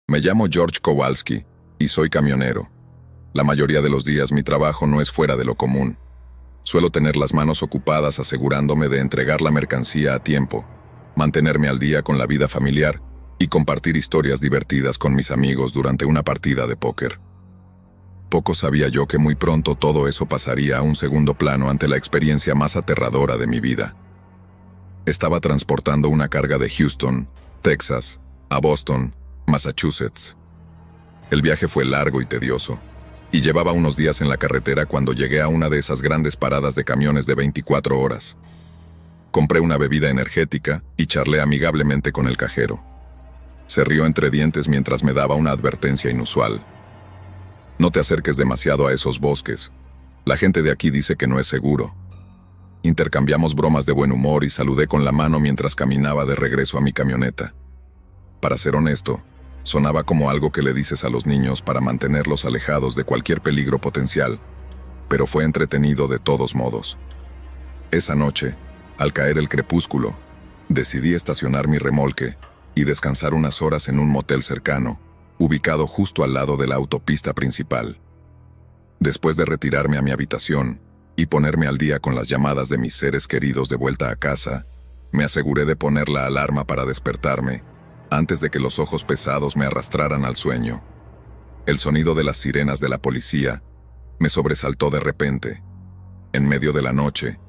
Me llamo George Kowalski y soy camionero. La mayoría de los días mi trabajo no es fuera de lo común. Suelo tener las manos ocupadas asegurándome de entregar la mercancía a tiempo, mantenerme al día con la vida familiar y compartir historias divertidas con mis amigos durante una partida de póker. Poco sabía yo que muy pronto todo eso pasaría a un segundo plano ante la experiencia más aterradora de mi vida. Estaba transportando una carga de Houston, Texas, a Boston, Massachusetts. El viaje fue largo y tedioso, y llevaba unos días en la carretera cuando llegué a una de esas grandes paradas de camiones de 24 horas. Compré una bebida energética y charlé amigablemente con el cajero. Se rió entre dientes mientras me daba una advertencia inusual. No te acerques demasiado a esos bosques. La gente de aquí dice que no es seguro. Intercambiamos bromas de buen humor y saludé con la mano mientras caminaba de regreso a mi camioneta. Para ser honesto, sonaba como algo que le dices a los niños para mantenerlos alejados de cualquier peligro potencial, pero fue entretenido de todos modos. Esa noche, al caer el crepúsculo, decidí estacionar mi remolque y descansar unas horas en un motel cercano, ubicado justo al lado de la autopista principal. Después de retirarme a mi habitación y ponerme al día con las llamadas de mis seres queridos de vuelta a casa, me aseguré de poner la alarma para despertarme antes de que los ojos pesados me arrastraran al sueño. El sonido de las sirenas de la policía me sobresaltó de repente. En medio de la noche,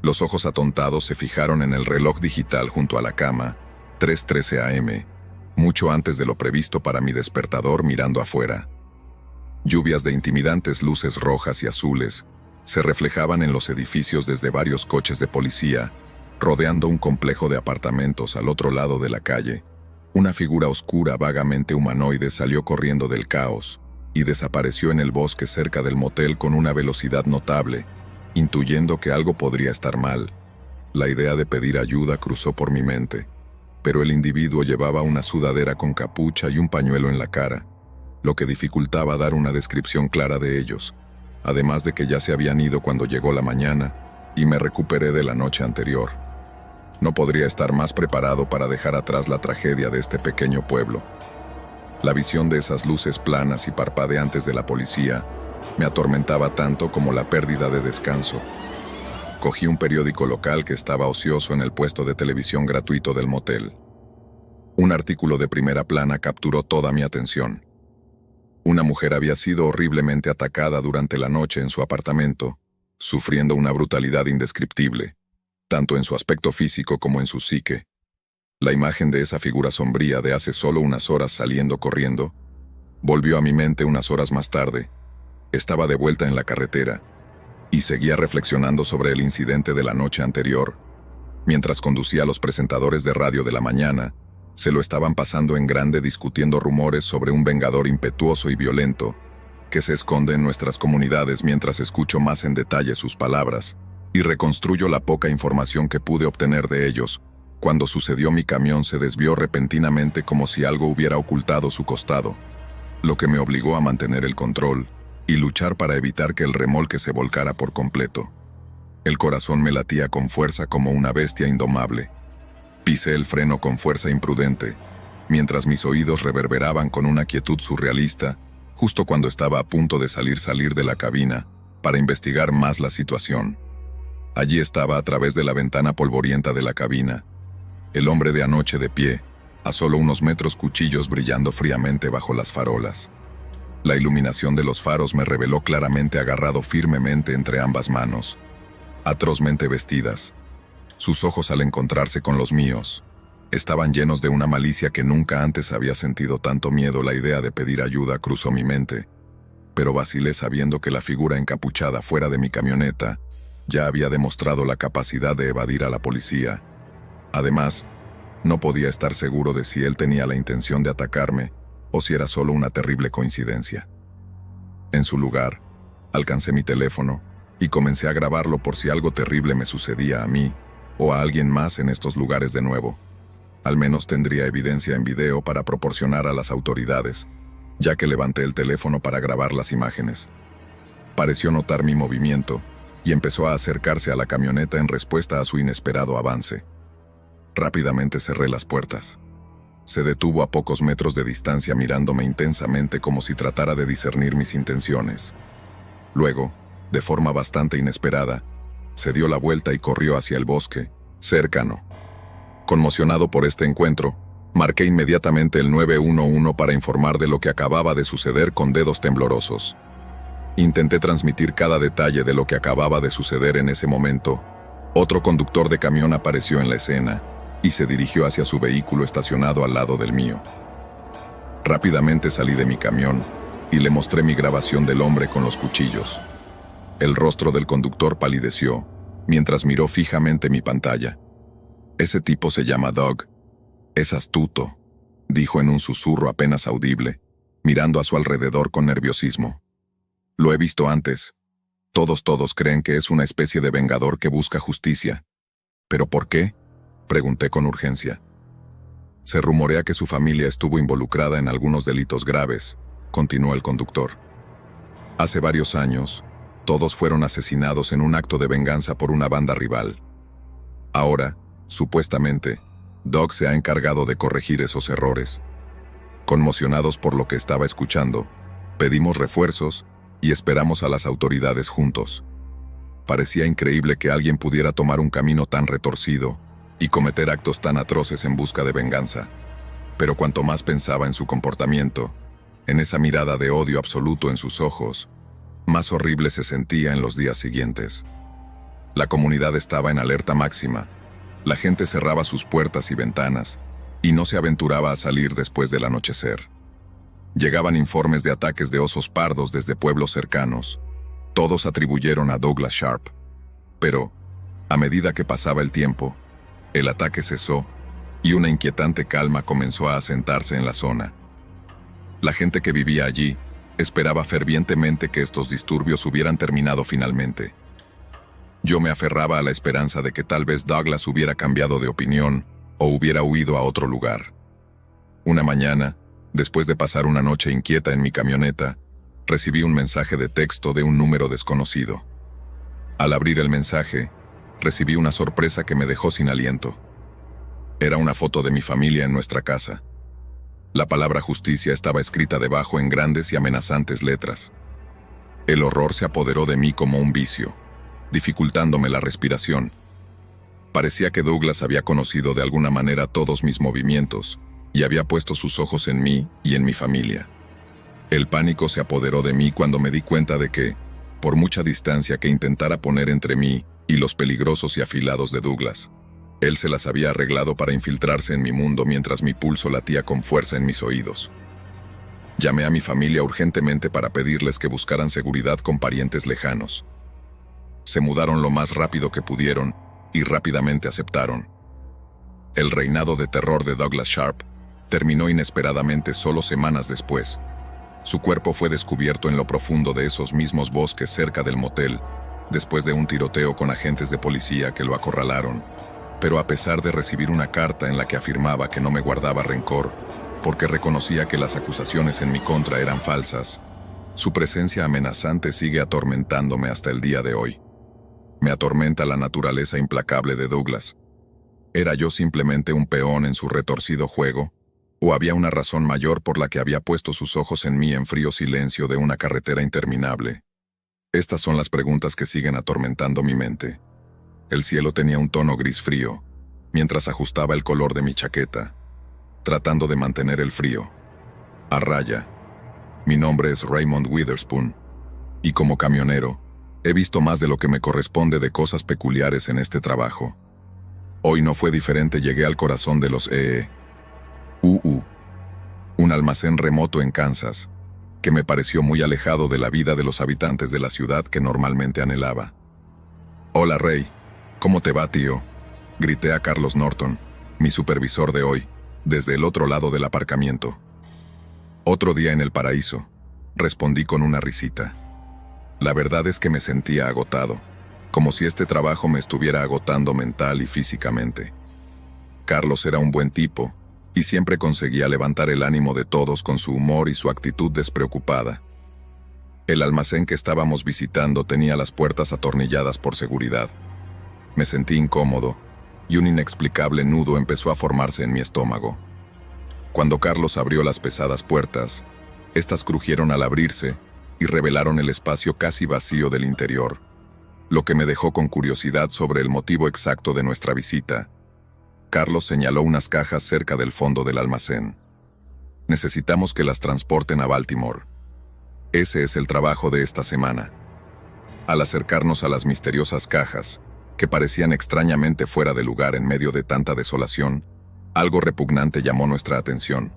los ojos atontados se fijaron en el reloj digital junto a la cama, 3:13 a.m., mucho antes de lo previsto para mi despertador mirando afuera. Lluvias de intimidantes luces rojas y azules se reflejaban en los edificios desde varios coches de policía, rodeando un complejo de apartamentos al otro lado de la calle. Una figura oscura vagamente humanoide salió corriendo del caos y desapareció en el bosque cerca del motel con una velocidad notable, intuyendo que algo podría estar mal. La idea de pedir ayuda cruzó por mi mente, pero el individuo llevaba una sudadera con capucha y un pañuelo en la cara, lo que dificultaba dar una descripción clara de ellos, además de que ya se habían ido cuando llegó la mañana y me recuperé de la noche anterior. No podría estar más preparado para dejar atrás la tragedia de este pequeño pueblo. La visión de esas luces planas y parpadeantes de la policía me atormentaba tanto como la pérdida de descanso. Cogí un periódico local que estaba ocioso en el puesto de televisión gratuito del motel. Un artículo de primera plana capturó toda mi atención. Una mujer había sido horriblemente atacada durante la noche en su apartamento, sufriendo una brutalidad indescriptible, tanto en su aspecto físico como en su psique. La imagen de esa figura sombría de hace solo unas horas saliendo corriendo volvió a mi mente unas horas más tarde. Estaba de vuelta en la carretera y seguía reflexionando sobre el incidente de la noche anterior. Mientras conducía a los presentadores de radio de la mañana, se lo estaban pasando en grande discutiendo rumores sobre un vengador impetuoso y violento que se esconde en nuestras comunidades mientras escucho más en detalle sus palabras y reconstruyo la poca información que pude obtener de ellos. Cuando sucedió, mi camión se desvió repentinamente como si algo hubiera ocultado su costado, lo que me obligó a mantener el control y luchar para evitar que el remolque se volcara por completo. El corazón me latía con fuerza como una bestia indomable. Pisé el freno con fuerza imprudente, mientras mis oídos reverberaban con una quietud surrealista, justo cuando estaba a punto de salir de la cabina para investigar más la situación. Allí estaba, a través de la ventana polvorienta de la cabina, el hombre de anoche de pie, a solo unos metros, cuchillos brillando fríamente bajo las farolas. La iluminación de los faros me reveló claramente agarrado firmemente entre ambas manos, atrozmente vestidas. Sus ojos, al encontrarse con los míos, estaban llenos de una malicia que nunca antes había sentido tanto miedo. La idea de pedir ayuda cruzó mi mente, pero vacilé sabiendo que la figura encapuchada fuera de mi camioneta ya había demostrado la capacidad de evadir a la policía. Además, no podía estar seguro de si él tenía la intención de atacarme o si era solo una terrible coincidencia. En su lugar, alcancé mi teléfono y comencé a grabarlo por si algo terrible me sucedía a mí o a alguien más en estos lugares de nuevo. Al menos tendría evidencia en video para proporcionar a las autoridades, ya que levanté el teléfono para grabar las imágenes. Pareció notar mi movimiento y empezó a acercarse a la camioneta en respuesta a su inesperado avance. Rápidamente cerré las puertas. Se detuvo a pocos metros de distancia mirándome intensamente como si tratara de discernir mis intenciones. Luego, de forma bastante inesperada, se dio la vuelta y corrió hacia el bosque, cercano. Conmocionado por este encuentro, marqué inmediatamente el 911 para informar de lo que acababa de suceder con dedos temblorosos. Intenté transmitir cada detalle de lo que acababa de suceder en ese momento. Otro conductor de camión apareció en la escena y se dirigió hacia su vehículo estacionado al lado del mío. Rápidamente salí de mi camión y le mostré mi grabación del hombre con los cuchillos. El rostro del conductor palideció mientras miró fijamente mi pantalla. «Ese tipo se llama Doug. Es astuto», dijo en un susurro apenas audible, mirando a su alrededor con nerviosismo. «Lo he visto antes. Todos creen que es una especie de vengador que busca justicia. ¿Pero por qué?», pregunté con urgencia. «Se rumorea que su familia estuvo involucrada en algunos delitos graves», continuó el conductor. «Hace varios años, todos fueron asesinados en un acto de venganza por una banda rival. Ahora, supuestamente, Doug se ha encargado de corregir esos errores». Conmocionados por lo que estaba escuchando, pedimos refuerzos y esperamos a las autoridades juntos. Parecía increíble que alguien pudiera tomar un camino tan retorcido y cometer actos tan atroces en busca de venganza. Pero cuanto más pensaba en su comportamiento, en esa mirada de odio absoluto en sus ojos, más horrible se sentía en los días siguientes. La comunidad estaba en alerta máxima. La gente cerraba sus puertas y ventanas y no se aventuraba a salir después del anochecer. Llegaban informes de ataques de osos pardos desde pueblos cercanos. Todos atribuyeron a Douglas Sharp. Pero, a medida que pasaba el tiempo, el ataque cesó y una inquietante calma comenzó a asentarse en la zona. La gente que vivía allí esperaba fervientemente que estos disturbios hubieran terminado finalmente. Yo me aferraba a la esperanza de que tal vez Douglas hubiera cambiado de opinión o hubiera huido a otro lugar. Una mañana, después de pasar una noche inquieta en mi camioneta, recibí un mensaje de texto de un número desconocido. Al abrir el mensaje, recibí una sorpresa que me dejó sin aliento. Era una foto de mi familia en nuestra casa. La palabra justicia estaba escrita debajo en grandes y amenazantes letras. El horror se apoderó de mí como un vicio, dificultándome la respiración. Parecía que Douglas había conocido de alguna manera todos mis movimientos y había puesto sus ojos en mí y en mi familia. El pánico se apoderó de mí cuando me di cuenta de que, por mucha distancia que intentara poner entre mí y los peligrosos y afilados de Douglas, él se las había arreglado para infiltrarse en mi mundo mientras mi pulso latía con fuerza en mis oídos. Llamé a mi familia urgentemente para pedirles que buscaran seguridad con parientes lejanos. Se mudaron lo más rápido que pudieron y rápidamente aceptaron. El reinado de terror de Douglas Sharp terminó inesperadamente solo semanas después. Su cuerpo fue descubierto en lo profundo de esos mismos bosques cerca del motel, después de un tiroteo con agentes de policía que lo acorralaron. Pero a pesar de recibir una carta en la que afirmaba que no me guardaba rencor, porque reconocía que las acusaciones en mi contra eran falsas, su presencia amenazante sigue atormentándome hasta el día de hoy. Me atormenta la naturaleza implacable de Douglas. ¿Era yo simplemente un peón en su retorcido juego? ¿O había una razón mayor por la que había puesto sus ojos en mí en frío silencio de una carretera interminable? Estas son las preguntas que siguen atormentando mi mente. El cielo tenía un tono gris frío, mientras ajustaba el color de mi chaqueta, tratando de mantener el frío. A raya. Mi nombre es Raymond Witherspoon, y como camionero, he visto más de lo que me corresponde de cosas peculiares en este trabajo. Hoy no fue diferente, llegué al corazón de los un almacén remoto en Kansas, que me pareció muy alejado de la vida de los habitantes de la ciudad que normalmente anhelaba. «Hola, Ray. ¿Cómo te va, tío?», grité a Carlos Norton, mi supervisor de hoy, desde el otro lado del aparcamiento. «Otro día en el paraíso», respondí con una risita. La verdad es que me sentía agotado, como si este trabajo me estuviera agotando mental y físicamente. Carlos era un buen tipo, y siempre conseguía levantar el ánimo de todos con su humor y su actitud despreocupada. El almacén que estábamos visitando tenía las puertas atornilladas por seguridad. Me sentí incómodo, y un inexplicable nudo empezó a formarse en mi estómago. Cuando Carlos abrió las pesadas puertas, estas crujieron al abrirse y revelaron el espacio casi vacío del interior, lo que me dejó con curiosidad sobre el motivo exacto de nuestra visita. Carlos señaló unas cajas cerca del fondo del almacén. Necesitamos que las transporten a Baltimore. Ese es el trabajo de esta semana. Al acercarnos a las misteriosas cajas, que parecían extrañamente fuera de lugar en medio de tanta desolación, algo repugnante llamó nuestra atención.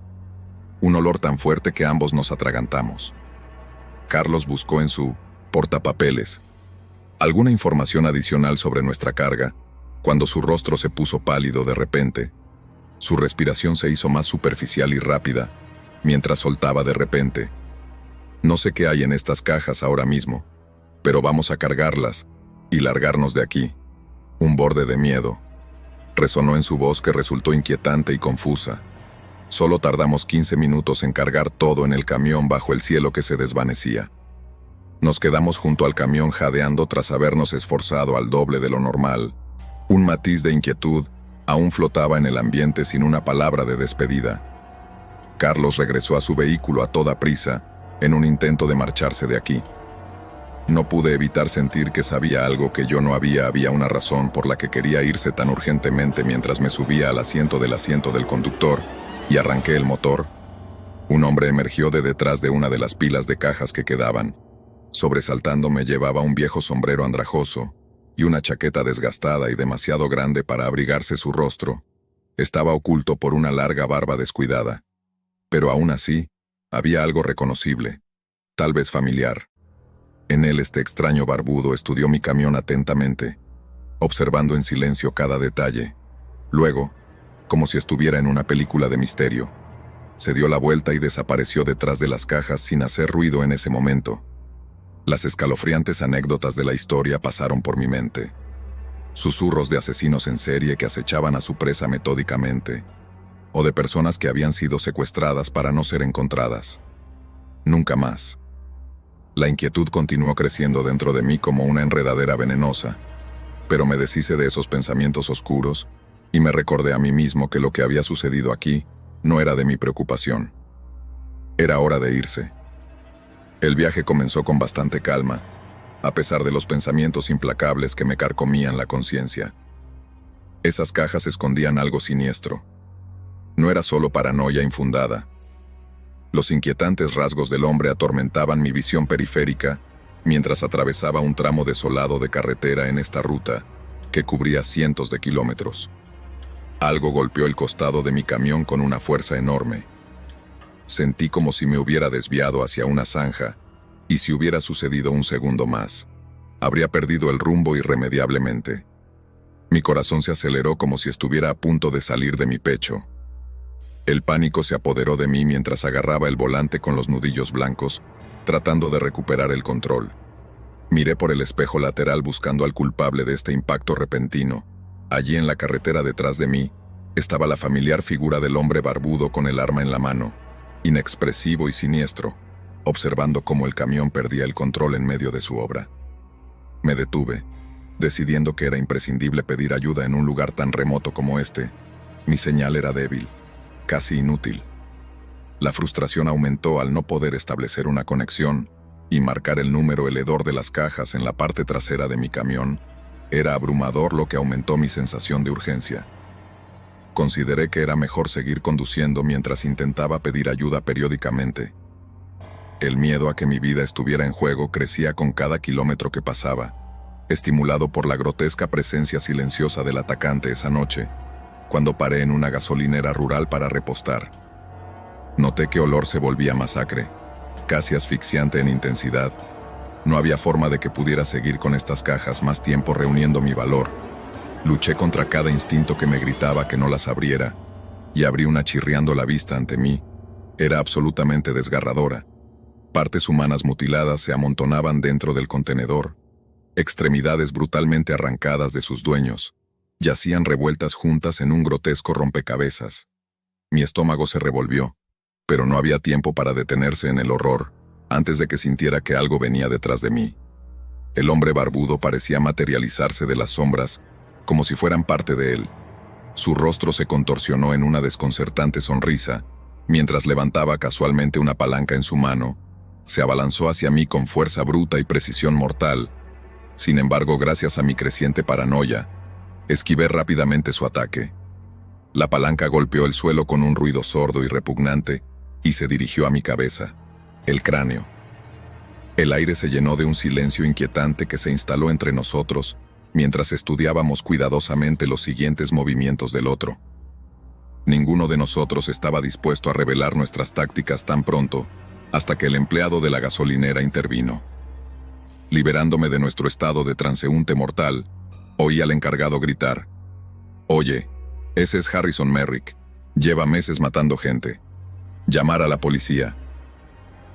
Un olor tan fuerte que ambos nos atragantamos. Carlos buscó en su portapapeles alguna información adicional sobre nuestra carga, cuando su rostro se puso pálido de repente. Su respiración se hizo más superficial y rápida, mientras soltaba de repente: no sé qué hay en estas cajas ahora mismo, pero vamos a cargarlas y largarnos de aquí. Un borde de miedo resonó en su voz, que resultó inquietante y confusa. Solo tardamos 15 minutos en cargar todo en el camión bajo el cielo que se desvanecía. Nos quedamos junto al camión jadeando tras habernos esforzado al doble de lo normal. Un matiz de inquietud aún flotaba en el ambiente sin una palabra de despedida. Carlos regresó a su vehículo a toda prisa, en un intento de marcharse de aquí. No pude evitar sentir que sabía algo que yo no había. Había una razón por la que quería irse tan urgentemente. Mientras me subía al asiento del conductor y arranqué el motor, un hombre emergió de detrás de una de las pilas de cajas que quedaban. Sobresaltándome, llevaba un viejo sombrero andrajoso y una chaqueta desgastada y demasiado grande para abrigarse su rostro. Estaba oculto por una larga barba descuidada. Pero aún así, había algo reconocible, tal vez familiar. En él, este extraño barbudo estudió mi camión atentamente, observando en silencio cada detalle. Luego, como si estuviera en una película de misterio, se dio la vuelta y desapareció detrás de las cajas sin hacer ruido en ese momento. Las escalofriantes anécdotas de la historia pasaron por mi mente. Susurros de asesinos en serie que acechaban a su presa metódicamente, o de personas que habían sido secuestradas para no ser encontradas. Nunca más. La inquietud continuó creciendo dentro de mí como una enredadera venenosa, pero me deshice de esos pensamientos oscuros y me recordé a mí mismo que lo que había sucedido aquí no era de mi preocupación. Era hora de irse. El viaje comenzó con bastante calma, a pesar de los pensamientos implacables que me carcomían la conciencia. Esas cajas escondían algo siniestro. No era solo paranoia infundada. Los inquietantes rasgos del hombre atormentaban mi visión periférica mientras atravesaba un tramo desolado de carretera en esta ruta que cubría cientos de kilómetros. Algo golpeó el costado de mi camión con una fuerza enorme. Sentí como si me hubiera desviado hacia una zanja, y si hubiera sucedido un segundo más, habría perdido el rumbo irremediablemente. Mi corazón se aceleró como si estuviera a punto de salir de mi pecho. El pánico se apoderó de mí mientras agarraba el volante con los nudillos blancos, tratando de recuperar el control. Miré por el espejo lateral buscando al culpable de este impacto repentino. Allí en la carretera detrás de mí, estaba la familiar figura del hombre barbudo con el arma en la mano, inexpresivo y siniestro, observando cómo el camión perdía el control en medio de su obra. Me detuve, decidiendo que era imprescindible pedir ayuda en un lugar tan remoto como este. Mi señal era débil, casi inútil. La frustración aumentó al no poder establecer una conexión, y marcar el número heledor de las cajas en la parte trasera de mi camión era abrumador, lo que aumentó mi sensación de urgencia. Consideré que era mejor seguir conduciendo mientras intentaba pedir ayuda periódicamente. El miedo a que mi vida estuviera en juego crecía con cada kilómetro que pasaba, estimulado por la grotesca presencia silenciosa del atacante esa noche, cuando paré en una gasolinera rural para repostar. Noté que olor se volvía masacre, casi asfixiante en intensidad. No había forma de que pudiera seguir con estas cajas más tiempo reuniendo mi valor. Luché contra cada instinto que me gritaba que no las abriera, y abrí una chirriando la vista ante mí. Era absolutamente desgarradora. Partes humanas mutiladas se amontonaban dentro del contenedor. Extremidades brutalmente arrancadas de sus dueños yacían revueltas juntas en un grotesco rompecabezas. Mi estómago se revolvió, pero no había tiempo para detenerse en el horror, antes de que sintiera que algo venía detrás de mí. El hombre barbudo parecía materializarse de las sombras, como si fueran parte de él. Su rostro se contorsionó en una desconcertante sonrisa, Mientras levantaba casualmente una palanca en su mano, se abalanzó hacia mí con fuerza bruta y precisión mortal. Sin embargo, gracias a mi creciente paranoia, esquivé rápidamente su ataque. La palanca golpeó el suelo con un ruido sordo y repugnante y se dirigió a mi cabeza, el cráneo. El aire se llenó de un silencio inquietante que se instaló entre nosotros mientras estudiábamos cuidadosamente los siguientes movimientos del otro. Ninguno de nosotros estaba dispuesto a revelar nuestras tácticas tan pronto, hasta que el empleado de la gasolinera intervino. Liberándome de nuestro estado de transeúnte mortal, oí al encargado gritar: «Oye, ese es Harrison Merrick. Lleva meses matando gente. Llamar a la policía».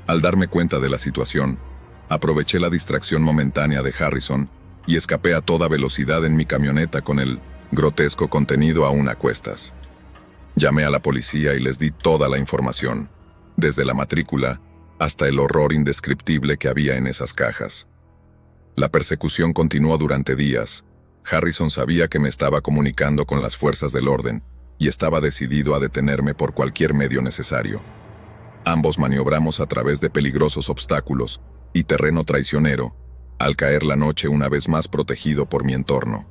Al darme cuenta de la situación, aproveché la distracción momentánea de Harrison y escapé a toda velocidad en mi camioneta con el grotesco contenido aún a cuestas. Llamé a la policía y les di toda la información, desde la matrícula hasta el horror indescriptible que había en esas cajas. La persecución continuó durante días. Harrison sabía que me estaba comunicando con las fuerzas del orden y estaba decidido a detenerme por cualquier medio necesario. Ambos maniobramos a través de peligrosos obstáculos y terreno traicionero, al caer la noche una vez más protegido por mi entorno.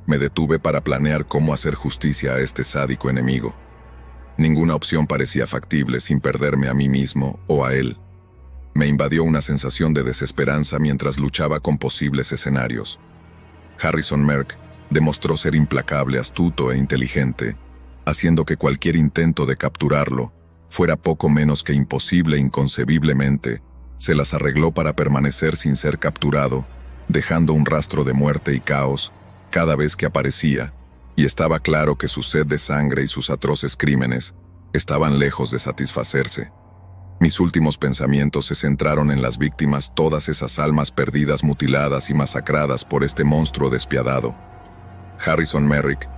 Me detuve para planear cómo hacer justicia a este sádico enemigo. Ninguna opción parecía factible sin perderme a mí mismo o a él. Me invadió una sensación de desesperanza mientras luchaba con posibles escenarios. Harrison Merrick demostró ser implacable, astuto e inteligente, haciendo que cualquier intento de capturarlo fuera poco menos que imposible. Inconcebiblemente, se las arregló para permanecer sin ser capturado, dejando un rastro de muerte y caos cada vez que aparecía, y estaba claro que su sed de sangre y sus atroces crímenes estaban lejos de satisfacerse. Mis últimos pensamientos se centraron en las víctimas, todas esas almas perdidas, mutiladas y masacradas por este monstruo despiadado. Harrison Merrick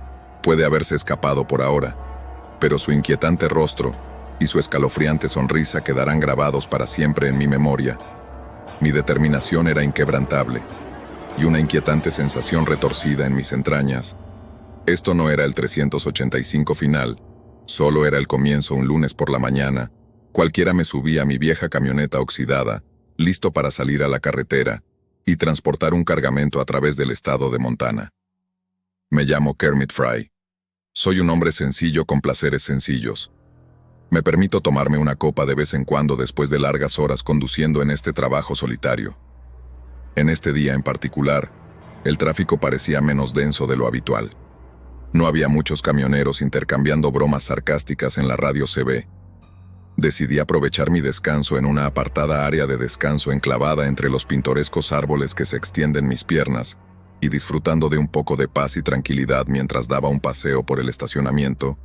puede haberse escapado por ahora, pero su inquietante rostro y su escalofriante sonrisa quedarán grabados para siempre en mi memoria. Mi determinación era inquebrantable, y una inquietante sensación retorcida en mis entrañas. Esto no era el 385 final, solo era el comienzo. Un lunes por la mañana, cualquiera me subía a mi vieja camioneta oxidada, listo para salir a la carretera y transportar un cargamento a través del estado de Montana. Me llamo Kermit Fry. Soy un hombre sencillo con placeres sencillos. Me permito tomarme una copa de vez en cuando después de largas horas conduciendo en este trabajo solitario. En este día en particular, el tráfico parecía menos denso de lo habitual. No había muchos camioneros intercambiando bromas sarcásticas en la radio CB. Decidí aprovechar mi descanso en una apartada área de descanso enclavada entre los pintorescos árboles que se extienden mis piernas, y disfrutando de un poco de paz y tranquilidad mientras daba un paseo por el estacionamiento,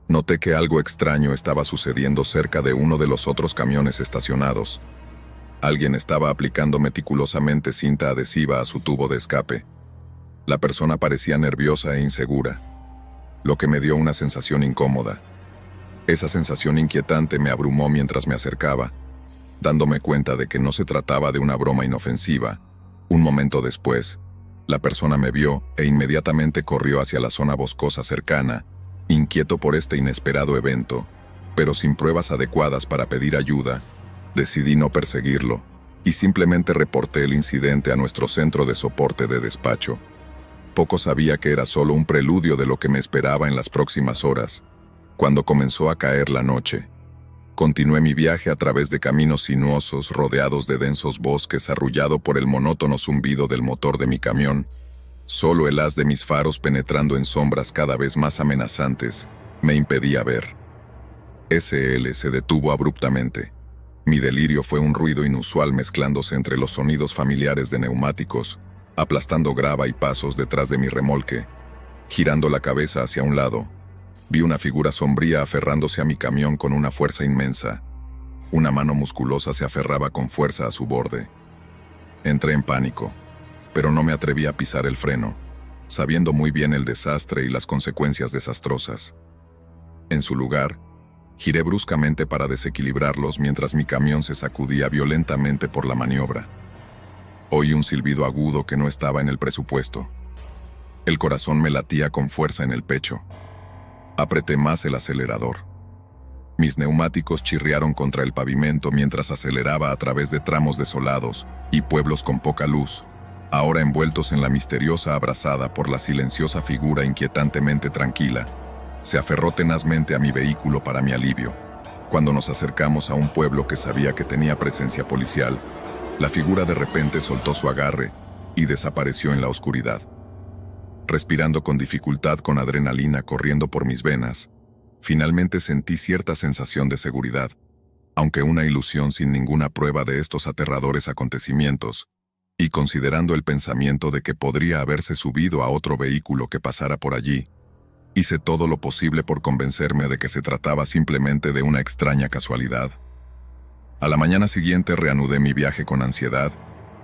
noté que algo extraño estaba sucediendo cerca de uno de los otros camiones estacionados. Alguien estaba aplicando meticulosamente cinta adhesiva a su tubo de escape. La persona parecía nerviosa e insegura, lo que me dio una sensación incómoda. Esa sensación inquietante me abrumó mientras me acercaba, dándome cuenta de que no se trataba de una broma inofensiva. Un momento después, la persona me vio e inmediatamente corrió hacia la zona boscosa cercana, inquieto por este inesperado evento, pero sin pruebas adecuadas para pedir ayuda. Decidí no perseguirlo, y simplemente reporté el incidente a nuestro centro de soporte de despacho. Poco sabía que era solo un preludio de lo que me esperaba en las próximas horas. Cuando comenzó a caer la noche, continué mi viaje a través de caminos sinuosos rodeados de densos bosques, arrullado por el monótono zumbido del motor de mi camión. Solo el haz de mis faros, penetrando en sombras cada vez más amenazantes, me impedía ver. SL se detuvo abruptamente. Mi delirio fue un ruido inusual mezclándose entre los sonidos familiares de neumáticos, aplastando grava y pasos detrás de mi remolque. Girando la cabeza hacia un lado, vi una figura sombría aferrándose a mi camión con una fuerza inmensa. Una mano musculosa se aferraba con fuerza a su borde. Entré en pánico, pero no me atreví a pisar el freno, sabiendo muy bien el desastre y las consecuencias desastrosas. En su lugar, giré bruscamente para desequilibrarlos mientras mi camión se sacudía violentamente por la maniobra. Oí un silbido agudo que no estaba en el presupuesto. El corazón me latía con fuerza en el pecho. Apreté más el acelerador. Mis neumáticos chirriaron contra el pavimento mientras aceleraba a través de tramos desolados y pueblos con poca luz, ahora envueltos en la misteriosa abrazada por la silenciosa figura inquietantemente tranquila. Se aferró tenazmente a mi vehículo para mi alivio. Cuando nos acercamos a un pueblo que sabía que tenía presencia policial, la figura de repente soltó su agarre y desapareció en la oscuridad. Respirando con dificultad, con adrenalina corriendo por mis venas, finalmente sentí cierta sensación de seguridad, aunque una ilusión sin ninguna prueba de estos aterradores acontecimientos, y considerando el pensamiento de que podría haberse subido a otro vehículo que pasara por allí, hice todo lo posible por convencerme de que se trataba simplemente de una extraña casualidad. A la mañana siguiente reanudé mi viaje con ansiedad,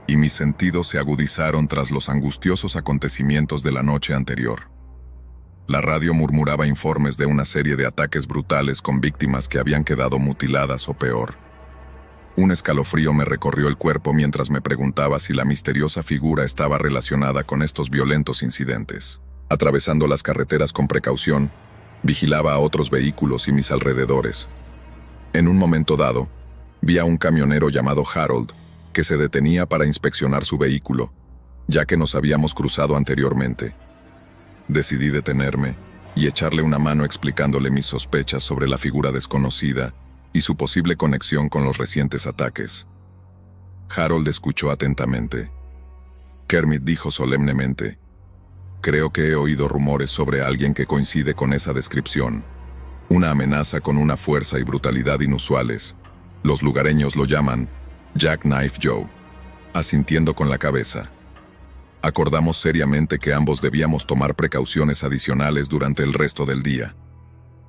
y mis sentidos se agudizaron tras los angustiosos acontecimientos de la noche anterior. La radio murmuraba informes de una serie de ataques brutales con víctimas que habían quedado mutiladas o peor. Un escalofrío me recorrió el cuerpo mientras me preguntaba si la misteriosa figura estaba relacionada con estos violentos incidentes. Atravesando las carreteras con precaución, vigilaba a otros vehículos y mis alrededores. En un momento dado, vi a un camionero llamado Harold, que se detenía para inspeccionar su vehículo, ya que nos habíamos cruzado anteriormente. Decidí detenerme y echarle una mano explicándole mis sospechas sobre la figura desconocida y su posible conexión con los recientes ataques. Harold escuchó atentamente. Kermit dijo solemnemente: «Creo que he oído rumores sobre alguien que coincide con esa descripción. Una amenaza con una fuerza y brutalidad inusuales. Los lugareños lo llaman Jackknife Joe». Asintiendo con la cabeza, acordamos seriamente que ambos debíamos tomar precauciones adicionales durante el resto del día.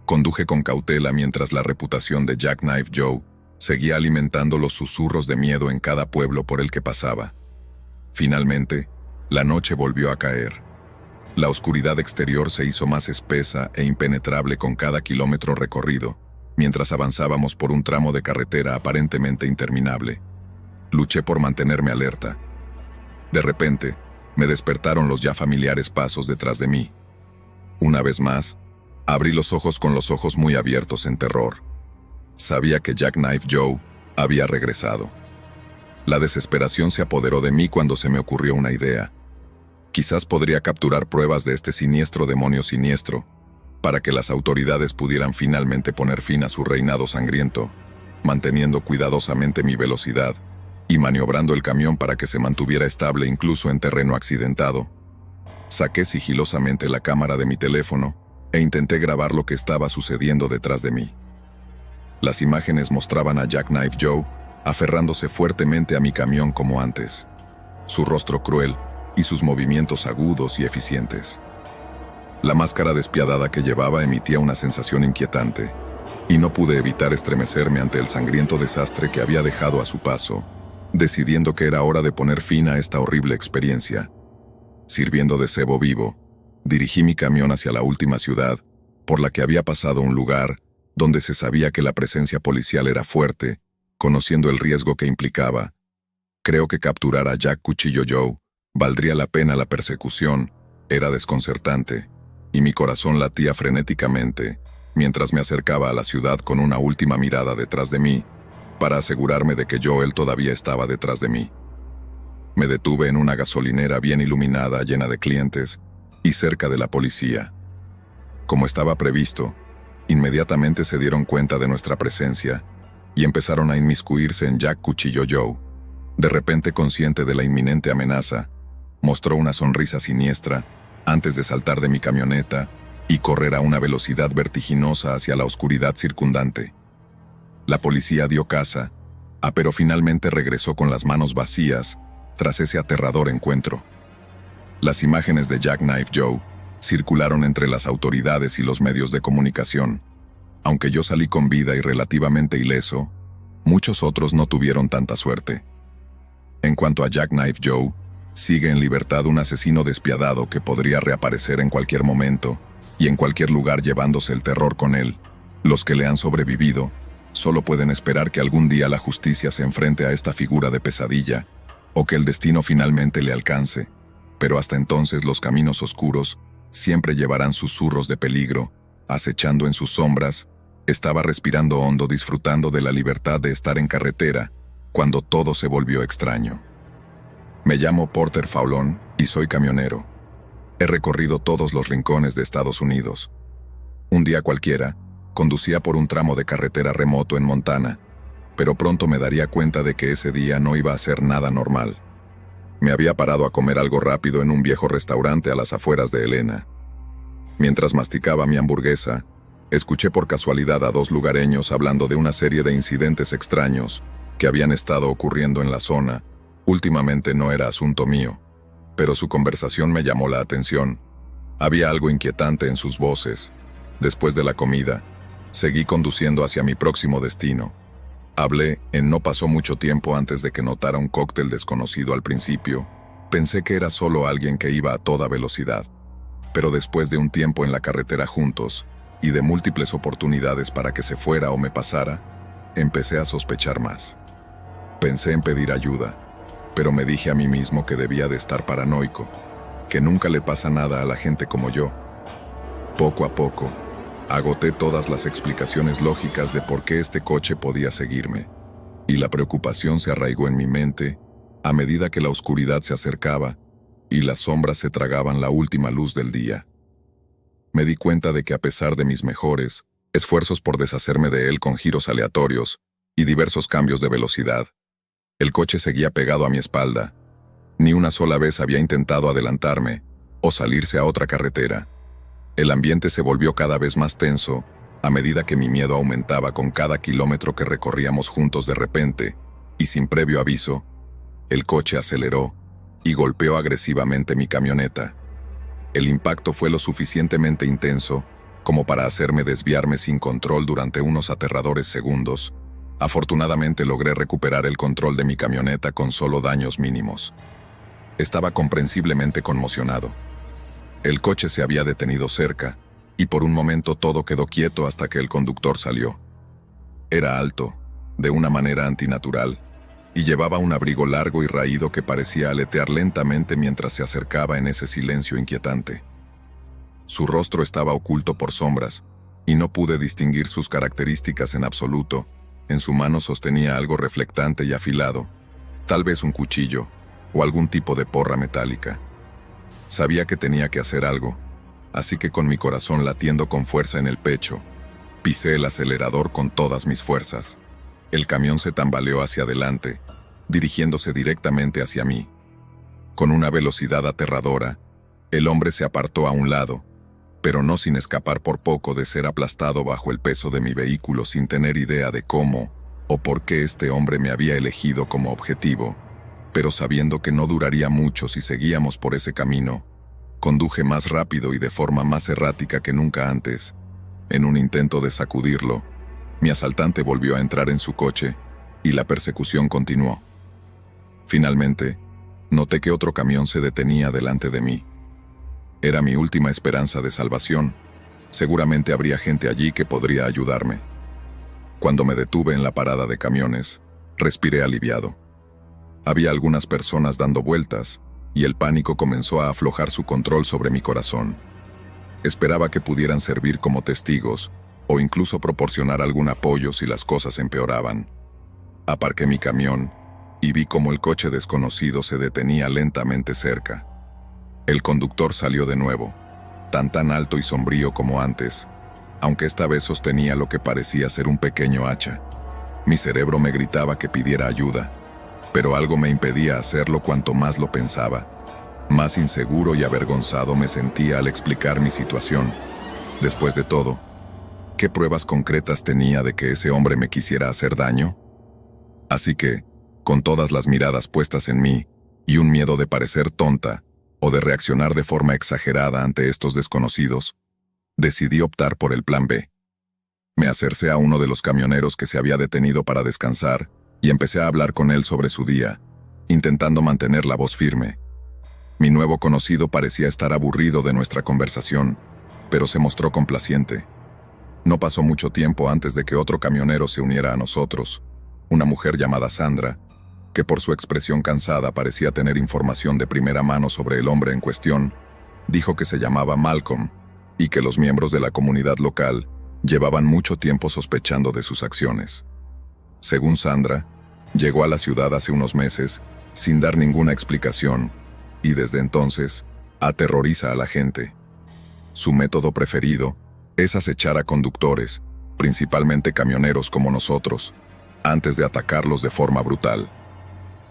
Conduje con cautela mientras la reputación de Jackknife Joe seguía alimentando los susurros de miedo en cada pueblo por el que pasaba. Finalmente, la noche volvió a caer. La oscuridad exterior se hizo más espesa e impenetrable con cada kilómetro recorrido, mientras avanzábamos por un tramo de carretera aparentemente interminable. Luché por mantenerme alerta. De repente, me despertaron los ya familiares pasos detrás de mí. Una vez más, abrí los ojos con los ojos muy abiertos en terror. Sabía que Jackknife Joe había regresado. La desesperación se apoderó de mí cuando se me ocurrió una idea. Quizás podría capturar pruebas de este siniestro demonio siniestro, para que las autoridades pudieran finalmente poner fin a su reinado sangriento, manteniendo cuidadosamente mi velocidad y maniobrando el camión para que se mantuviera estable incluso en terreno accidentado. Saqué sigilosamente la cámara de mi teléfono e intenté grabar lo que estaba sucediendo detrás de mí. Las imágenes mostraban a Jackknife Joe aferrándose fuertemente a mi camión como antes, su rostro cruel y sus movimientos agudos y eficientes. La máscara despiadada que llevaba emitía una sensación inquietante, y no pude evitar estremecerme ante el sangriento desastre que había dejado a su paso, decidiendo que era hora de poner fin a esta horrible experiencia. Sirviendo de cebo vivo, dirigí mi camión hacia la última ciudad, por la que había pasado, un lugar donde se sabía que la presencia policial era fuerte, conociendo el riesgo que implicaba. Creo que capturar a Jack Cuchillo Joe valdría la pena. La persecución era desconcertante, y mi corazón latía frenéticamente mientras me acercaba a la ciudad con una última mirada detrás de mí, para asegurarme de que Joel todavía estaba detrás de mí. Me detuve en una gasolinera bien iluminada, llena de clientes, y cerca de la policía. Como estaba previsto, inmediatamente se dieron cuenta de nuestra presencia y empezaron a inmiscuirse en Jack Cuchillo Joe. De repente, consciente de la inminente amenaza, mostró una sonrisa siniestra antes de saltar de mi camioneta y correr a una velocidad vertiginosa hacia la oscuridad circundante. La policía dio caza, pero finalmente regresó con las manos vacías tras ese aterrador encuentro. Las imágenes de Jackknife Joe circularon entre las autoridades y los medios de comunicación. Aunque yo salí con vida y relativamente ileso, muchos otros no tuvieron tanta suerte. En cuanto a Jackknife Joe, sigue en libertad un asesino despiadado que podría reaparecer en cualquier momento y en cualquier lugar llevándose el terror con él. Los que le han sobrevivido solo pueden esperar que algún día la justicia se enfrente a esta figura de pesadilla, o que el destino finalmente le alcance, pero hasta entonces los caminos oscuros siempre llevarán susurros de peligro, acechando en sus sombras, Estaba respirando hondo, disfrutando de la libertad de estar en carretera, cuando todo se volvió extraño. Me llamo Porter Faulón y soy camionero. He recorrido todos los rincones de Estados Unidos. Un día cualquiera, conducía por un tramo de carretera remoto en Montana, pero pronto me daría cuenta de que ese día no iba a ser nada normal. Me había parado a comer algo rápido en un viejo restaurante a las afueras de Helena. Mientras masticaba mi hamburguesa, escuché por casualidad a dos lugareños hablando de una serie de incidentes extraños que habían estado ocurriendo en la zona. Últimamente no era asunto mío, pero su conversación me llamó la atención. Había algo inquietante en sus voces. Después de la comida, seguí conduciendo hacia mi próximo destino. No pasó mucho tiempo antes de que notara un cóctel desconocido al principio. Pensé que era solo alguien que iba a toda velocidad. Pero después de un tiempo en la carretera juntos, y de múltiples oportunidades para que se fuera o me pasara, empecé a sospechar más. Pensé en pedir ayuda, pero me dije a mí mismo que debía de estar paranoico, que nunca le pasa nada a la gente como yo. Poco a poco, agoté todas las explicaciones lógicas de por qué este coche podía seguirme, y la preocupación se arraigó en mi mente a medida que la oscuridad se acercaba y las sombras se tragaban la última luz del día. Me di cuenta de que a pesar de mis mejores esfuerzos por deshacerme de él con giros aleatorios y diversos cambios de velocidad, el coche seguía pegado a mi espalda. Ni una sola vez había intentado adelantarme o salirse a otra carretera. El ambiente se volvió cada vez más tenso a medida que mi miedo aumentaba con cada kilómetro que recorríamos juntos. De repente, y sin previo aviso, el coche aceleró y golpeó agresivamente mi camioneta. El impacto fue lo suficientemente intenso como para hacerme desviarme sin control durante unos aterradores segundos. Afortunadamente logré recuperar el control de mi camioneta con solo daños mínimos. Estaba comprensiblemente conmocionado. El coche se había detenido cerca, y por un momento todo quedó quieto hasta que el conductor salió. Era alto, de una manera antinatural, y llevaba un abrigo largo y raído que parecía aletear lentamente mientras se acercaba en ese silencio inquietante. Su rostro estaba oculto por sombras, y no pude distinguir sus características en absoluto. En su mano sostenía algo reflectante y afilado, tal vez un cuchillo o algún tipo de porra metálica. Sabía que tenía que hacer algo, así que con mi corazón latiendo con fuerza en el pecho, pisé el acelerador con todas mis fuerzas. El camión se tambaleó hacia adelante, dirigiéndose directamente hacia mí. Con una velocidad aterradora, el hombre se apartó a un lado, pero no sin escapar por poco de ser aplastado bajo el peso de mi vehículo sin tener idea de cómo o por qué este hombre me había elegido como objetivo. Pero sabiendo que no duraría mucho si seguíamos por ese camino, conduje más rápido y de forma más errática que nunca antes. En un intento de sacudirlo, mi asaltante volvió a entrar en su coche y la persecución continuó. Finalmente, noté que otro camión se detenía delante de mí. Era mi última esperanza de salvación. Seguramente habría gente allí que podría ayudarme. Cuando me detuve en la parada de camiones, respiré aliviado. Había algunas personas dando vueltas, y el pánico comenzó a aflojar su control sobre mi corazón. Esperaba que pudieran servir como testigos, o incluso proporcionar algún apoyo si las cosas empeoraban. Aparqué mi camión, y vi cómo el coche desconocido se detenía lentamente cerca. El conductor salió de nuevo, tan alto y sombrío como antes, aunque esta vez sostenía lo que parecía ser un pequeño hacha. Mi cerebro me gritaba que pidiera ayuda, pero algo me impedía hacerlo cuanto más lo pensaba. Más inseguro y avergonzado me sentía al explicar mi situación. Después de todo, ¿qué pruebas concretas tenía de que ese hombre me quisiera hacer daño? Así que, con todas las miradas puestas en mí, y un miedo de parecer tonta, o de reaccionar de forma exagerada ante estos desconocidos, decidí optar por el plan B. Me acercé a uno de los camioneros que se había detenido para descansar, y empecé a hablar con él sobre su día, intentando mantener la voz firme. Mi nuevo conocido parecía estar aburrido de nuestra conversación, pero se mostró complaciente. No pasó mucho tiempo antes de que otro camionero se uniera a nosotros, una mujer llamada Sandra, que por su expresión cansada parecía tener información de primera mano sobre el hombre en cuestión. Dijo que se llamaba Malcolm, y que los miembros de la comunidad local Llevaban mucho tiempo sospechando de sus acciones. Según Sandra, llegó a la ciudad hace unos meses, sin dar ninguna explicación, y desde entonces, aterroriza a la gente. Su método preferido es acechar a conductores, principalmente camioneros como nosotros, antes de atacarlos de forma brutal.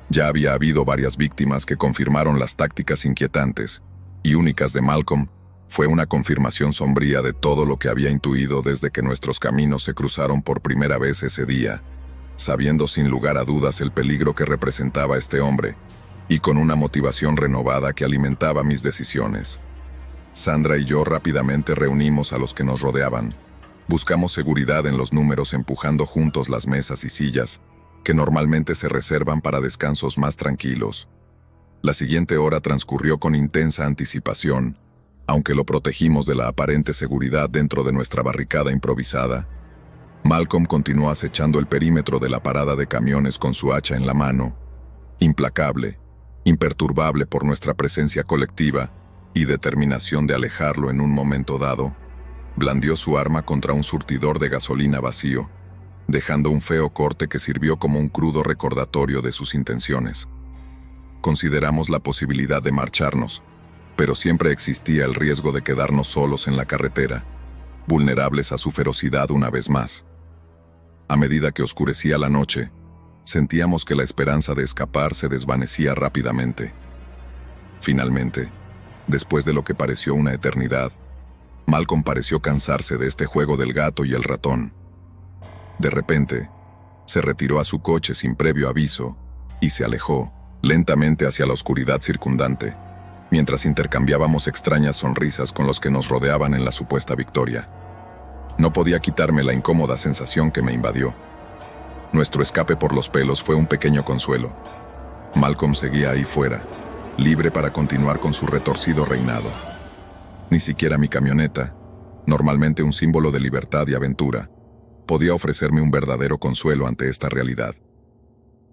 Ya había habido varias víctimas que confirmaron las tácticas inquietantes y únicas de Malcolm. Fue una confirmación sombría de todo lo que había intuido desde que nuestros caminos se cruzaron por primera vez ese día, sabiendo sin lugar a dudas el peligro que representaba este hombre, y con una motivación renovada que alimentaba mis decisiones. Sandra y yo rápidamente reunimos a los que nos rodeaban. Buscamos seguridad en los números empujando juntos las mesas y sillas, que normalmente se reservan para descansos más tranquilos. La siguiente hora transcurrió con intensa anticipación, aunque lo protegimos de la aparente seguridad dentro de nuestra barricada improvisada. Malcolm continuó acechando el perímetro de la parada de camiones con su hacha en la mano, implacable, imperturbable por nuestra presencia colectiva y determinación de alejarlo en un momento dado. Blandió su arma contra un surtidor de gasolina vacío, dejando un feo corte que sirvió como un crudo recordatorio de sus intenciones. Consideramos la posibilidad de marcharnos, pero siempre existía el riesgo de quedarnos solos en la carretera, vulnerables a su ferocidad una vez más. A medida que oscurecía la noche, sentíamos que la esperanza de escapar se desvanecía rápidamente. Finalmente, después de lo que pareció una eternidad, Malcolm pareció cansarse de este juego del gato y el ratón. De repente, se retiró a su coche sin previo aviso y se alejó, lentamente hacia la oscuridad circundante, mientras intercambiábamos extrañas sonrisas con los que nos rodeaban en la supuesta victoria. No podía quitarme la incómoda sensación que me invadió. Nuestro escape por los pelos fue un pequeño consuelo. Malcolm seguía ahí fuera, libre para continuar con su retorcido reinado. Ni siquiera mi camioneta, normalmente un símbolo de libertad y aventura, podía ofrecerme un verdadero consuelo ante esta realidad.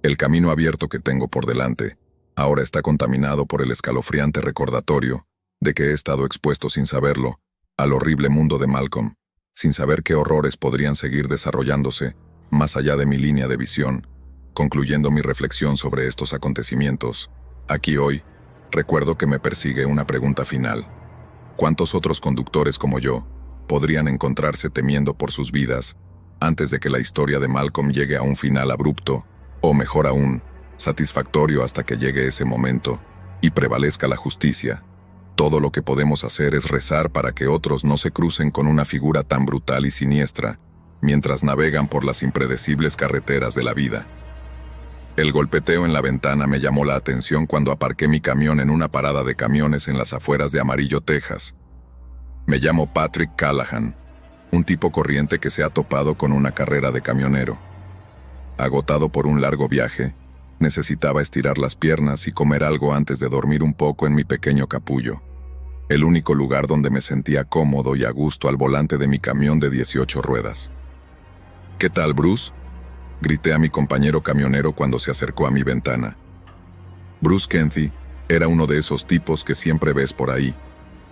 El camino abierto que tengo por delante ahora está contaminado por el escalofriante recordatorio de que he estado expuesto sin saberlo al horrible mundo de Malcolm, sin saber qué horrores podrían seguir desarrollándose más allá de mi línea de visión. Concluyendo mi reflexión sobre estos acontecimientos, aquí hoy, recuerdo que me persigue una pregunta final. ¿Cuántos otros conductores como yo podrían encontrarse temiendo por sus vidas antes de que la historia de Malcolm llegue a un final abrupto, o mejor aún, satisfactorio hasta que llegue ese momento y prevalezca la justicia? Todo lo que podemos hacer es rezar para que otros no se crucen con una figura tan brutal y siniestra mientras navegan por las impredecibles carreteras de la vida. El golpeteo en la ventana me llamó la atención cuando aparqué mi camión en una parada de camiones en las afueras de Amarillo, Texas. Me llamo Patrick Callahan, un tipo corriente que se ha topado con una carrera de camionero. Agotado por un largo viaje, necesitaba estirar las piernas y comer algo antes de dormir un poco en mi pequeño capullo, el único lugar donde me sentía cómodo y a gusto al volante de mi camión de 18 ruedas. «¿Qué tal, Bruce?», grité a mi compañero camionero cuando se acercó a mi ventana. Bruce Kenzie era uno de esos tipos que siempre ves por ahí,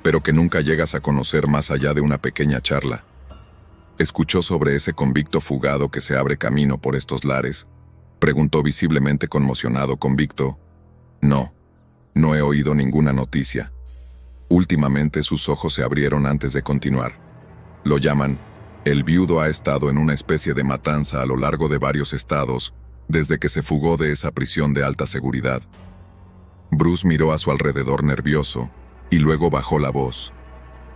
pero que nunca llegas a conocer más allá de una pequeña charla. ¿Escuchó sobre ese convicto fugado que se abre camino por estos lares?, preguntó visiblemente conmocionado. ¿Convicto? No, no he oído ninguna noticia. Últimamente sus ojos se abrieron antes de continuar. Lo llaman, el viudo ha estado en una especie de matanza a lo largo de varios estados desde que se fugó de esa prisión de alta seguridad. Bruce miró a su alrededor nervioso y luego bajó la voz.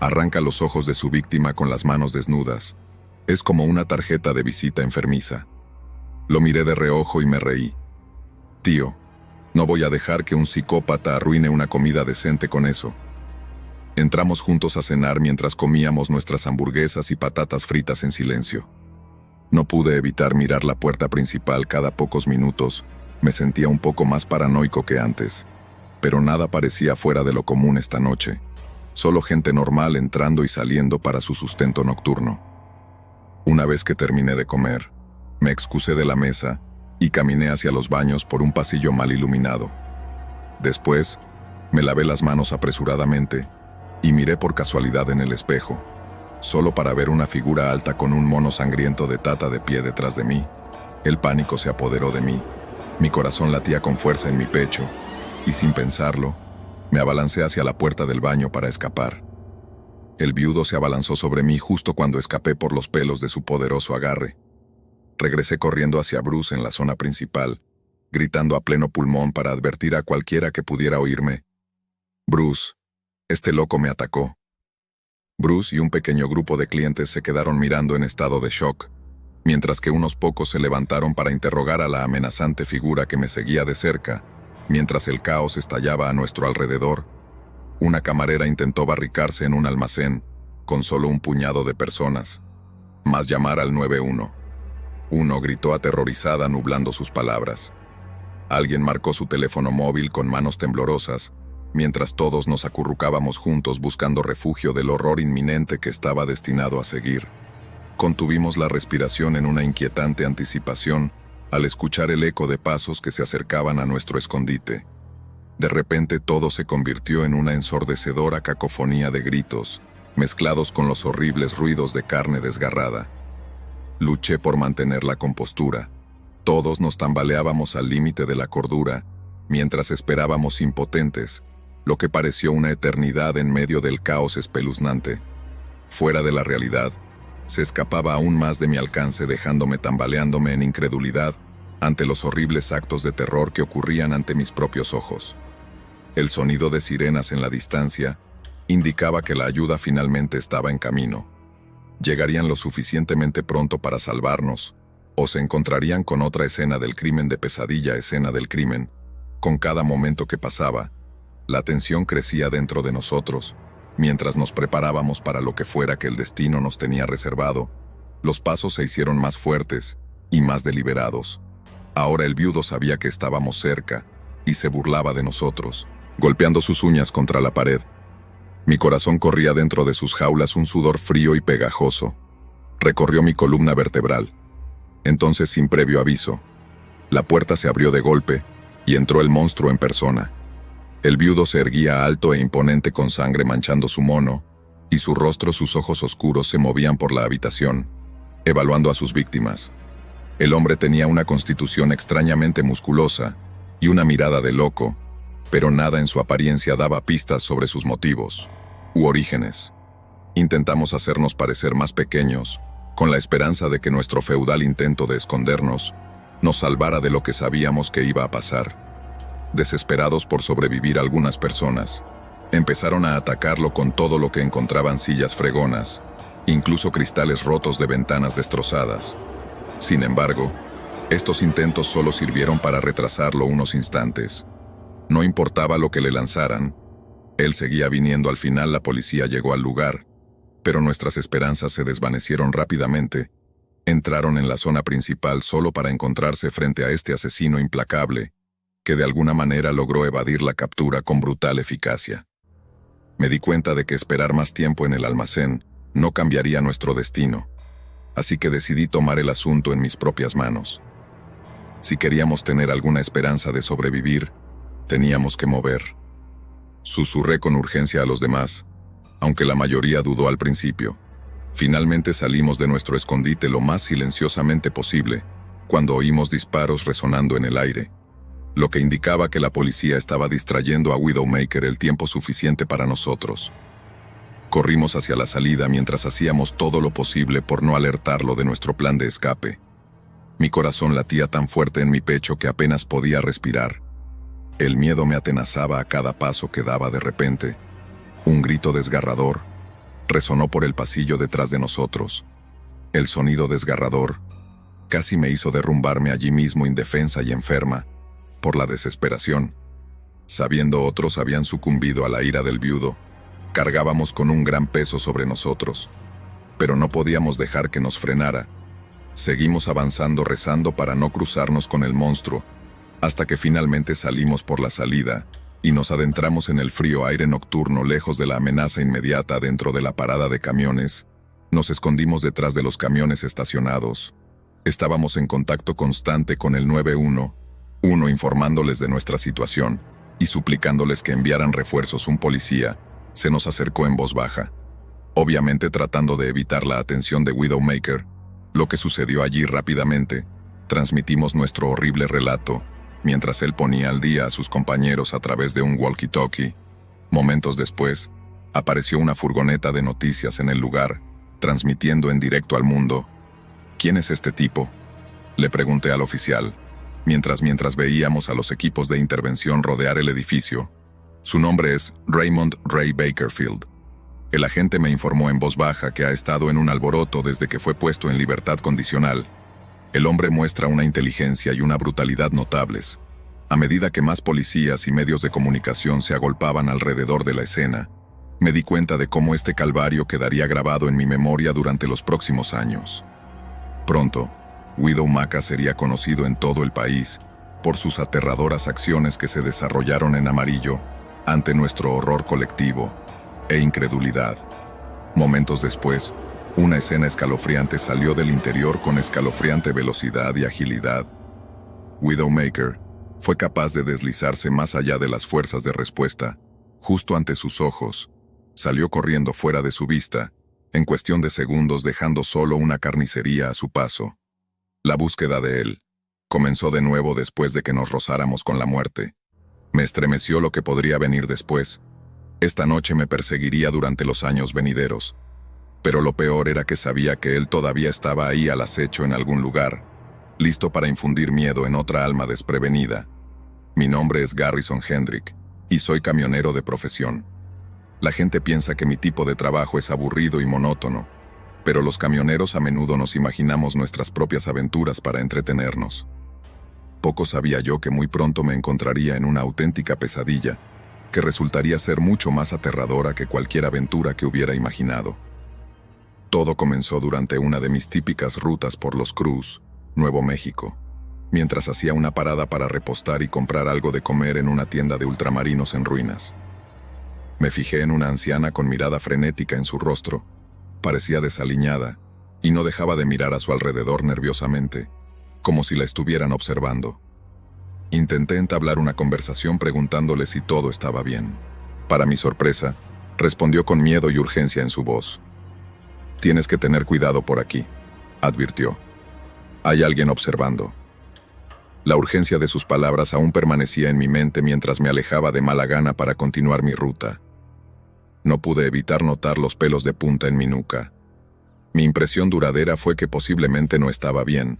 Arranca los ojos de su víctima con las manos desnudas. Es como una tarjeta de visita enfermiza. Lo miré de reojo y me reí. Tío, no voy a dejar que un psicópata arruine una comida decente con eso. Entramos juntos a cenar mientras comíamos nuestras hamburguesas y patatas fritas en silencio. No pude evitar mirar la puerta principal cada pocos minutos. Me sentía un poco más paranoico que antes, pero nada parecía fuera de lo común esta noche. Solo gente normal entrando y saliendo para su sustento nocturno. Una vez que terminé de comer, me excusé de la mesa y caminé hacia los baños por un pasillo mal iluminado. Después, me lavé las manos apresuradamente y miré por casualidad en el espejo. solo para ver una figura alta con un mono sangriento de Tata de pie detrás de mí. El pánico se apoderó de mí. Mi corazón latía con fuerza en mi pecho, y sin pensarlo, me abalancé hacia la puerta del baño para escapar. El viudo se abalanzó sobre mí justo cuando escapé por los pelos de su poderoso agarre. Regresé corriendo hacia Bruce en la zona principal, gritando a pleno pulmón para advertir a cualquiera que pudiera oírme. «Bruce, este loco me atacó». Bruce y un pequeño grupo de clientes se quedaron mirando en estado de shock, mientras que unos pocos se levantaron para interrogar a la amenazante figura que me seguía de cerca. Mientras el caos estallaba a nuestro alrededor, una camarera intentó barricarse en un almacén con solo un puñado de personas, más llamar al 911. Uno gritó aterrorizada nublando sus palabras. Alguien marcó su teléfono móvil con manos temblorosas, mientras todos nos acurrucábamos juntos buscando refugio del horror inminente que estaba destinado a seguir. Contuvimos la respiración en una inquietante anticipación al escuchar el eco de pasos que se acercaban a nuestro escondite. De repente todo se convirtió en una ensordecedora cacofonía de gritos, mezclados con los horribles ruidos de carne desgarrada. Luché por mantener la compostura. Todos nos tambaleábamos al límite de la cordura, mientras esperábamos impotentes, lo que pareció una eternidad en medio del caos espeluznante. Fuera de la realidad, se escapaba aún más de mi alcance, dejándome tambaleándome en incredulidad ante los horribles actos de terror que ocurrían ante mis propios ojos. El sonido de sirenas en la distancia indicaba que la ayuda finalmente estaba en camino. Llegarían lo suficientemente pronto para salvarnos, o se encontrarían con otra escena del crimen de pesadilla, escena del crimen. Con cada momento que pasaba, la tensión crecía dentro de nosotros. Mientras nos preparábamos para lo que fuera que el destino nos tenía reservado, los pasos se hicieron más fuertes y más deliberados. Ahora el viudo sabía que estábamos cerca y se burlaba de nosotros, golpeando sus uñas contra la pared. Mi corazón corría dentro de sus jaulas un sudor frío y pegajoso. Recorrió mi columna vertebral. Entonces, sin previo aviso, la puerta se abrió de golpe y entró el monstruo en persona. El viudo se erguía alto e imponente con sangre manchando su mono, y su rostro, sus ojos oscuros se movían por la habitación, evaluando a sus víctimas. El hombre tenía una constitución extrañamente musculosa y una mirada de loco, pero nada en su apariencia daba pistas sobre sus motivos u orígenes. Intentamos hacernos parecer más pequeños, con la esperanza de que nuestro feudal intento de escondernos nos salvara de lo que sabíamos que iba a pasar. Desesperados por sobrevivir, algunas personas empezaron a atacarlo con todo lo que encontraban: sillas fregonas, incluso cristales rotos de ventanas destrozadas. Sin embargo, estos intentos solo sirvieron para retrasarlo unos instantes. No importaba lo que le lanzaran, él seguía viniendo. Al final la policía llegó al lugar, pero nuestras esperanzas se desvanecieron rápidamente. Entraron en la zona principal solo para encontrarse frente a este asesino implacable, que de alguna manera logró evadir la captura con brutal eficacia. Me di cuenta de que esperar más tiempo en el almacén no cambiaría nuestro destino, así que decidí tomar el asunto en mis propias manos. Si queríamos tener alguna esperanza de sobrevivir, teníamos que mover. Susurré con urgencia a los demás, aunque la mayoría dudó al principio. Finalmente salimos de nuestro escondite lo más silenciosamente posible, cuando oímos disparos resonando en el aire, lo que indicaba que la policía estaba distrayendo a Widowmaker el tiempo suficiente para nosotros. Corrimos hacia la salida mientras hacíamos todo lo posible por no alertarlo de nuestro plan de escape. Mi corazón latía tan fuerte en mi pecho que apenas podía respirar. El miedo me atenazaba a cada paso que daba. De repente, un grito desgarrador resonó por el pasillo detrás de nosotros. El sonido desgarrador casi me hizo derrumbarme allí mismo, indefensa y enferma por la desesperación. Sabiendo otros habían sucumbido a la ira del viudo, cargábamos con un gran peso sobre nosotros, pero no podíamos dejar que nos frenara. Seguimos avanzando, rezando para no cruzarnos con el monstruo, hasta que finalmente salimos por la salida y nos adentramos en el frío aire nocturno, lejos de la amenaza inmediata. Dentro de la parada de camiones, nos escondimos detrás de los camiones estacionados. Estábamos en contacto constante con el 911, informándoles de nuestra situación y suplicándoles que enviaran refuerzos. Un policía se nos acercó en voz baja. obviamente tratando de evitar la atención de Widowmaker. Lo que sucedió allí rápidamente. Transmitimos nuestro horrible relato, mientras él ponía al día a sus compañeros a través de un walkie-talkie. Momentos después, apareció una furgoneta de noticias en el lugar, transmitiendo en directo al mundo. ¿Quién es este tipo?, le pregunté al oficial, mientras veíamos a los equipos de intervención rodear el edificio. Su nombre es Raymond Ray Bakerfield. El agente me informó en voz baja que ha estado en un alboroto desde que fue puesto en libertad condicional. El hombre muestra una inteligencia y una brutalidad notables. A medida que más policías y medios de comunicación se agolpaban alrededor de la escena, me di cuenta de cómo este calvario quedaría grabado en mi memoria durante los próximos años. Pronto, Widowmaker sería conocido en todo el país por sus aterradoras acciones que se desarrollaron en amarillo ante nuestro horror colectivo e incredulidad. Momentos después, una escena escalofriante salió del interior con escalofriante velocidad y agilidad. Widowmaker fue capaz de deslizarse más allá de las fuerzas de respuesta, justo ante sus ojos. Salió corriendo fuera de su vista, en cuestión de segundos dejando solo una carnicería a su paso. La búsqueda de él comenzó de nuevo después de que nos rozáramos con la muerte. Me estremeció lo que podría venir después. Esta noche me perseguiría durante los años venideros. Pero lo peor era que sabía que él todavía estaba ahí al acecho en algún lugar, listo para infundir miedo en otra alma desprevenida. Mi nombre es Garrison Hendrick, y soy camionero de profesión. La gente piensa que mi tipo de trabajo es aburrido y monótono, pero los camioneros a menudo nos imaginamos nuestras propias aventuras para entretenernos. Poco sabía yo que muy pronto me encontraría en una auténtica pesadilla, que resultaría ser mucho más aterradora que cualquier aventura que hubiera imaginado. Todo comenzó durante una de mis típicas rutas por Los Cruz, Nuevo México, mientras hacía una parada para repostar y comprar algo de comer en una tienda de ultramarinos en ruinas. Me fijé en una anciana con mirada frenética en su rostro. Parecía desaliñada, y no dejaba de mirar a su alrededor nerviosamente, como si la estuvieran observando. Intenté entablar una conversación preguntándole si todo estaba bien. Para mi sorpresa, respondió con miedo y urgencia en su voz. «Tienes que tener cuidado por aquí», advirtió. «Hay alguien observando». La urgencia de sus palabras aún permanecía en mi mente mientras me alejaba de mala gana para continuar mi ruta. No pude evitar notar los pelos de punta en mi nuca. Mi impresión duradera fue que posiblemente no estaba bien.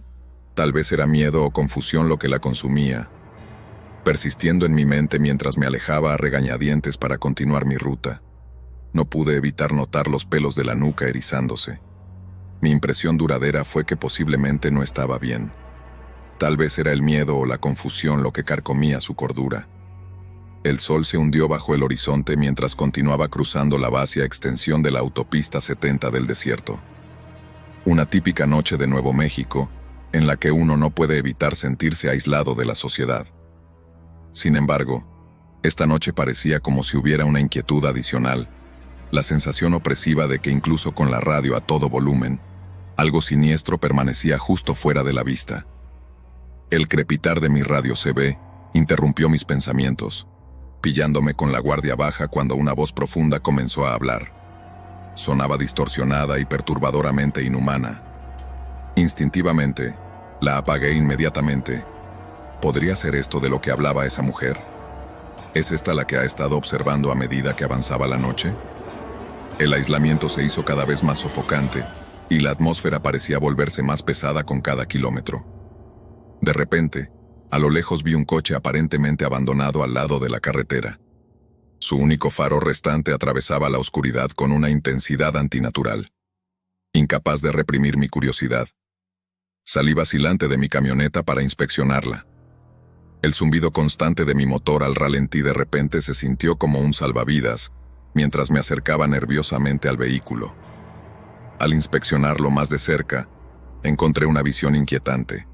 Tal vez era miedo o confusión lo que la consumía, persistiendo en mi mente mientras me alejaba a regañadientes para continuar mi ruta. No pude evitar notar los pelos de la nuca erizándose. Mi impresión duradera fue que posiblemente no estaba bien. Tal vez era el miedo o la confusión lo que carcomía su cordura. El sol se hundió bajo el horizonte mientras continuaba cruzando la vasta extensión de la autopista 70 del desierto. Una típica noche de Nuevo México, en la que uno no puede evitar sentirse aislado de la sociedad. Sin embargo, esta noche parecía como si hubiera una inquietud adicional, la sensación opresiva de que incluso con la radio a todo volumen, algo siniestro permanecía justo fuera de la vista. El crepitar de mi radio CB interrumpió mis pensamientos, pillándome con la guardia baja cuando una voz profunda comenzó a hablar. Sonaba distorsionada y perturbadoramente inhumana. Instintivamente, la apagué inmediatamente. ¿Podría ser esto de lo que hablaba esa mujer? ¿Es esta la que ha estado observando a medida que avanzaba la noche? El aislamiento se hizo cada vez más sofocante, y la atmósfera parecía volverse más pesada con cada kilómetro. De repente, a lo lejos vi un coche aparentemente abandonado al lado de la carretera. Su único faro restante atravesaba la oscuridad con una intensidad antinatural. Incapaz de reprimir mi curiosidad, salí vacilante de mi camioneta para inspeccionarla. El zumbido constante de mi motor al ralentí de repente se sintió como un salvavidas, mientras me acercaba nerviosamente al vehículo. Al inspeccionarlo más de cerca, encontré una visión inquietante.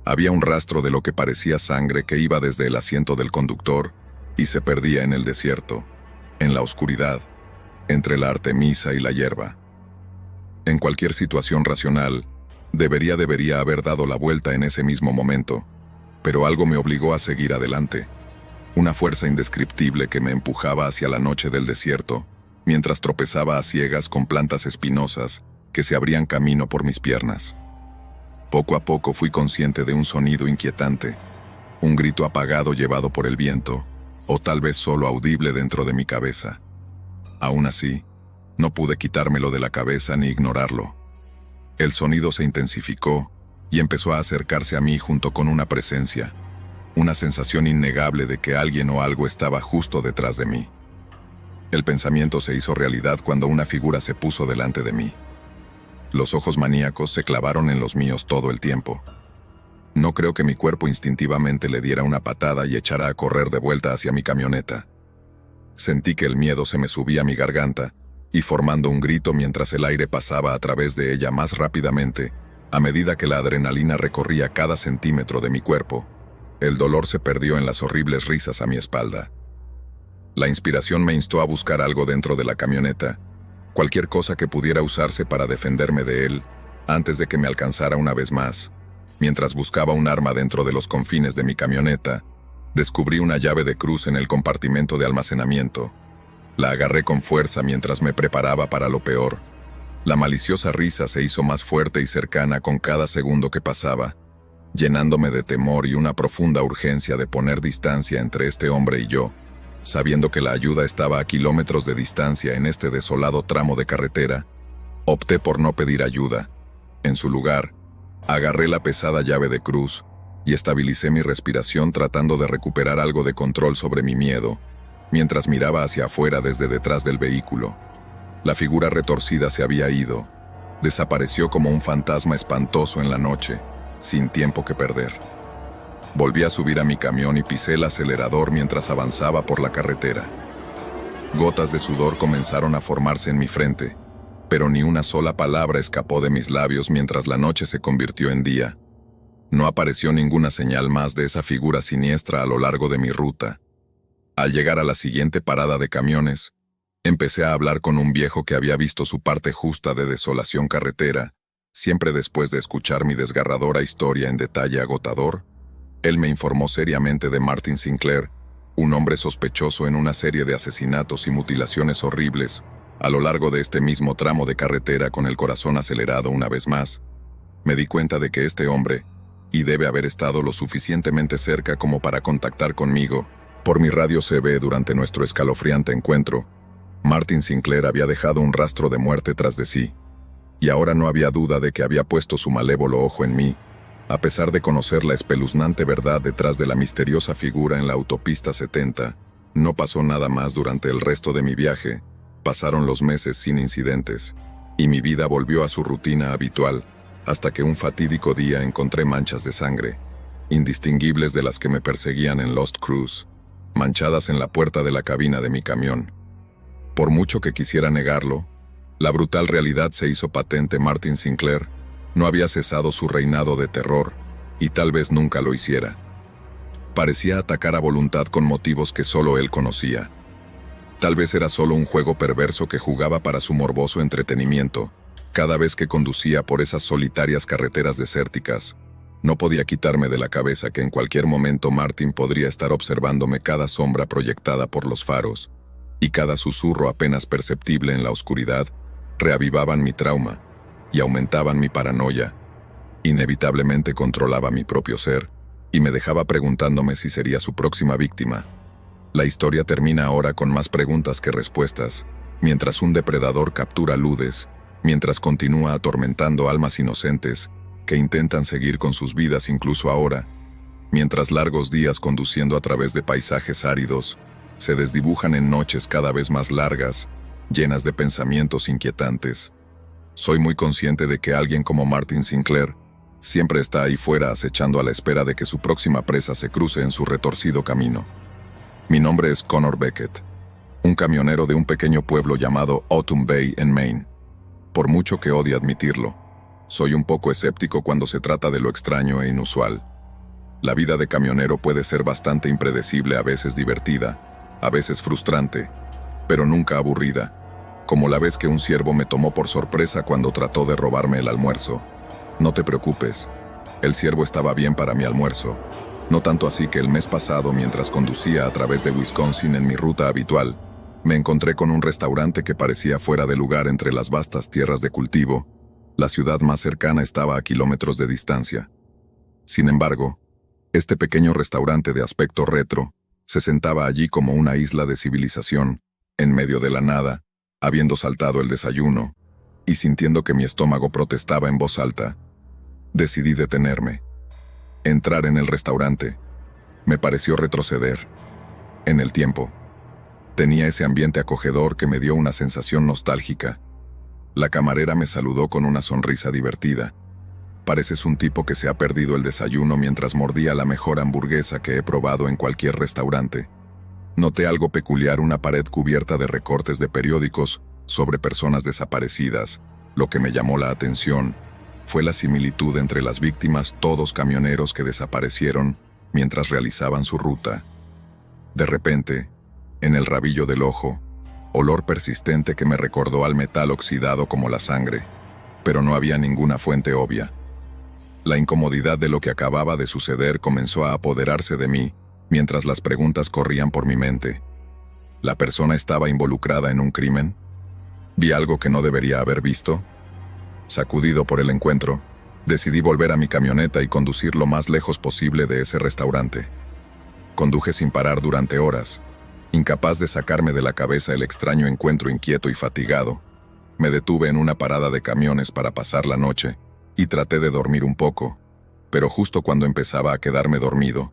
Había un rastro de lo que parecía sangre que iba desde el asiento del conductor y se perdía en el desierto, en la oscuridad, entre la artemisa y la hierba. En cualquier situación racional, debería haber dado la vuelta en ese mismo momento, pero algo me obligó a seguir adelante. Una fuerza indescriptible que me empujaba hacia la noche del desierto, mientras tropezaba a ciegas con plantas espinosas que se abrían camino por mis piernas. Poco a poco fui consciente de un sonido inquietante, un grito apagado llevado por el viento, o tal vez solo audible dentro de mi cabeza. Aún así, no pude quitármelo de la cabeza ni ignorarlo. El sonido se intensificó y empezó a acercarse a mí junto con una presencia, una sensación innegable de que alguien o algo estaba justo detrás de mí. El pensamiento se hizo realidad cuando una figura se puso delante de mí. Los ojos maníacos se clavaron en los míos todo el tiempo. No creo que mi cuerpo instintivamente le diera una patada y echara a correr de vuelta hacia mi camioneta. Sentí que el miedo se me subía a mi garganta, y formando un grito mientras el aire pasaba a través de ella más rápidamente, a medida que la adrenalina recorría cada centímetro de mi cuerpo, el dolor se perdió en las horribles risas a mi espalda. La inspiración me instó a buscar algo dentro de la camioneta, cualquier cosa que pudiera usarse para defenderme de él, antes de que me alcanzara una vez más. Mientras buscaba un arma dentro de los confines de mi camioneta, descubrí una llave de cruz en el compartimento de almacenamiento. La agarré con fuerza mientras me preparaba para lo peor. La maliciosa risa se hizo más fuerte y cercana con cada segundo que pasaba, llenándome de temor y una profunda urgencia de poner distancia entre este hombre y yo, sabiendo que la ayuda estaba a kilómetros de distancia en este desolado tramo de carretera. Opté por no pedir ayuda. En su lugar, agarré la pesada llave de cruz y estabilicé mi respiración tratando de recuperar algo de control sobre mi miedo, mientras miraba hacia afuera desde detrás del vehículo. La figura retorcida se había ido. Desapareció como un fantasma espantoso en la noche, sin tiempo que perder. Volví a subir a mi camión y pisé el acelerador mientras avanzaba por la carretera. Gotas de sudor comenzaron a formarse en mi frente, pero ni una sola palabra escapó de mis labios mientras la noche se convirtió en día. No apareció ninguna señal más de esa figura siniestra a lo largo de mi ruta. Al llegar a la siguiente parada de camiones, empecé a hablar con un viejo que había visto su parte justa de desolación carretera. Siempre después de escuchar mi desgarradora historia en detalle agotador, él me informó seriamente de Martin Sinclair, un hombre sospechoso en una serie de asesinatos y mutilaciones horribles, a lo largo de este mismo tramo de carretera. Con el corazón acelerado una vez más, me di cuenta de que este hombre, y debe haber estado lo suficientemente cerca como para contactar conmigo, por mi radio CB durante nuestro escalofriante encuentro, Martin Sinclair había dejado un rastro de muerte tras de sí, y ahora no había duda de que había puesto su malévolo ojo en mí, a pesar de conocer la espeluznante verdad detrás de la misteriosa figura en la autopista 70. No pasó nada más durante el resto de mi viaje. Pasaron los meses sin incidentes, y mi vida volvió a su rutina habitual, hasta que un fatídico día encontré manchas de sangre, indistinguibles de las que me perseguían en Lost Cruise, manchadas en la puerta de la cabina de mi camión. Por mucho que quisiera negarlo, la brutal realidad se hizo patente. Martin Sinclair no había cesado su reinado de terror, y tal vez nunca lo hiciera. Parecía atacar a voluntad con motivos que solo él conocía. Tal vez era solo un juego perverso que jugaba para su morboso entretenimiento. Cada vez que conducía por esas solitarias carreteras desérticas, no podía quitarme de la cabeza que en cualquier momento Martin podría estar observándome. Cada sombra proyectada por los faros, y cada susurro apenas perceptible en la oscuridad, reavivaban mi trauma y aumentaban mi paranoia. Inevitablemente controlaba mi propio ser, y me dejaba preguntándome si sería su próxima víctima. La historia termina ahora con más preguntas que respuestas, mientras un depredador captura ludes, mientras continúa atormentando almas inocentes que intentan seguir con sus vidas incluso ahora, mientras largos días conduciendo a través de paisajes áridos se desdibujan en noches cada vez más largas, llenas de pensamientos inquietantes. Soy muy consciente de que alguien como Martin Sinclair siempre está ahí fuera acechando a la espera de que su próxima presa se cruce en su retorcido camino. Mi nombre es Connor Beckett, un camionero de un pequeño pueblo llamado Autumn Bay en Maine. Por mucho que odie admitirlo, soy un poco escéptico cuando se trata de lo extraño e inusual. La vida de camionero puede ser bastante impredecible, a veces divertida, a veces frustrante, pero nunca aburrida, como la vez que un ciervo me tomó por sorpresa cuando trató de robarme el almuerzo. No te preocupes, el ciervo estaba bien para mi almuerzo. No tanto así que el mes pasado, mientras conducía a través de Wisconsin en mi ruta habitual, Me encontré con un restaurante que parecía fuera de lugar entre las vastas tierras de cultivo. La ciudad más cercana estaba a kilómetros de distancia. Sin embargo, este pequeño restaurante de aspecto retro se sentaba allí como una isla de civilización, en medio de la nada, habiendo saltado el desayuno, y sintiendo que mi estómago protestaba en voz alta. Decidí detenerme. Entrar en el restaurante me pareció retroceder en el tiempo. Tenía ese ambiente acogedor que me dio una sensación nostálgica. La camarera me saludó con una sonrisa divertida. Pareces un tipo que se ha perdido el desayuno mientras mordía la mejor hamburguesa que he probado en cualquier restaurante. Noté algo peculiar, una pared cubierta de recortes de periódicos sobre personas desaparecidas. Lo que me llamó la atención fue la similitud entre las víctimas, todos camioneros que desaparecieron mientras realizaban su ruta. De repente, en el rabillo del ojo, olor persistente que me recordó al metal oxidado como la sangre, pero no había ninguna fuente obvia. La incomodidad de lo que acababa de suceder comenzó a apoderarse de mí, mientras las preguntas corrían por mi mente. ¿La persona estaba involucrada en un crimen? ¿Vi algo que no debería haber visto? Sacudido por el encuentro, decidí volver a mi camioneta y conducir lo más lejos posible de ese restaurante. Conduje sin parar durante horas, incapaz de sacarme de la cabeza el extraño encuentro. Inquieto y fatigado, me detuve en una parada de camiones para pasar la noche y traté de dormir un poco, pero justo cuando empezaba a quedarme dormido,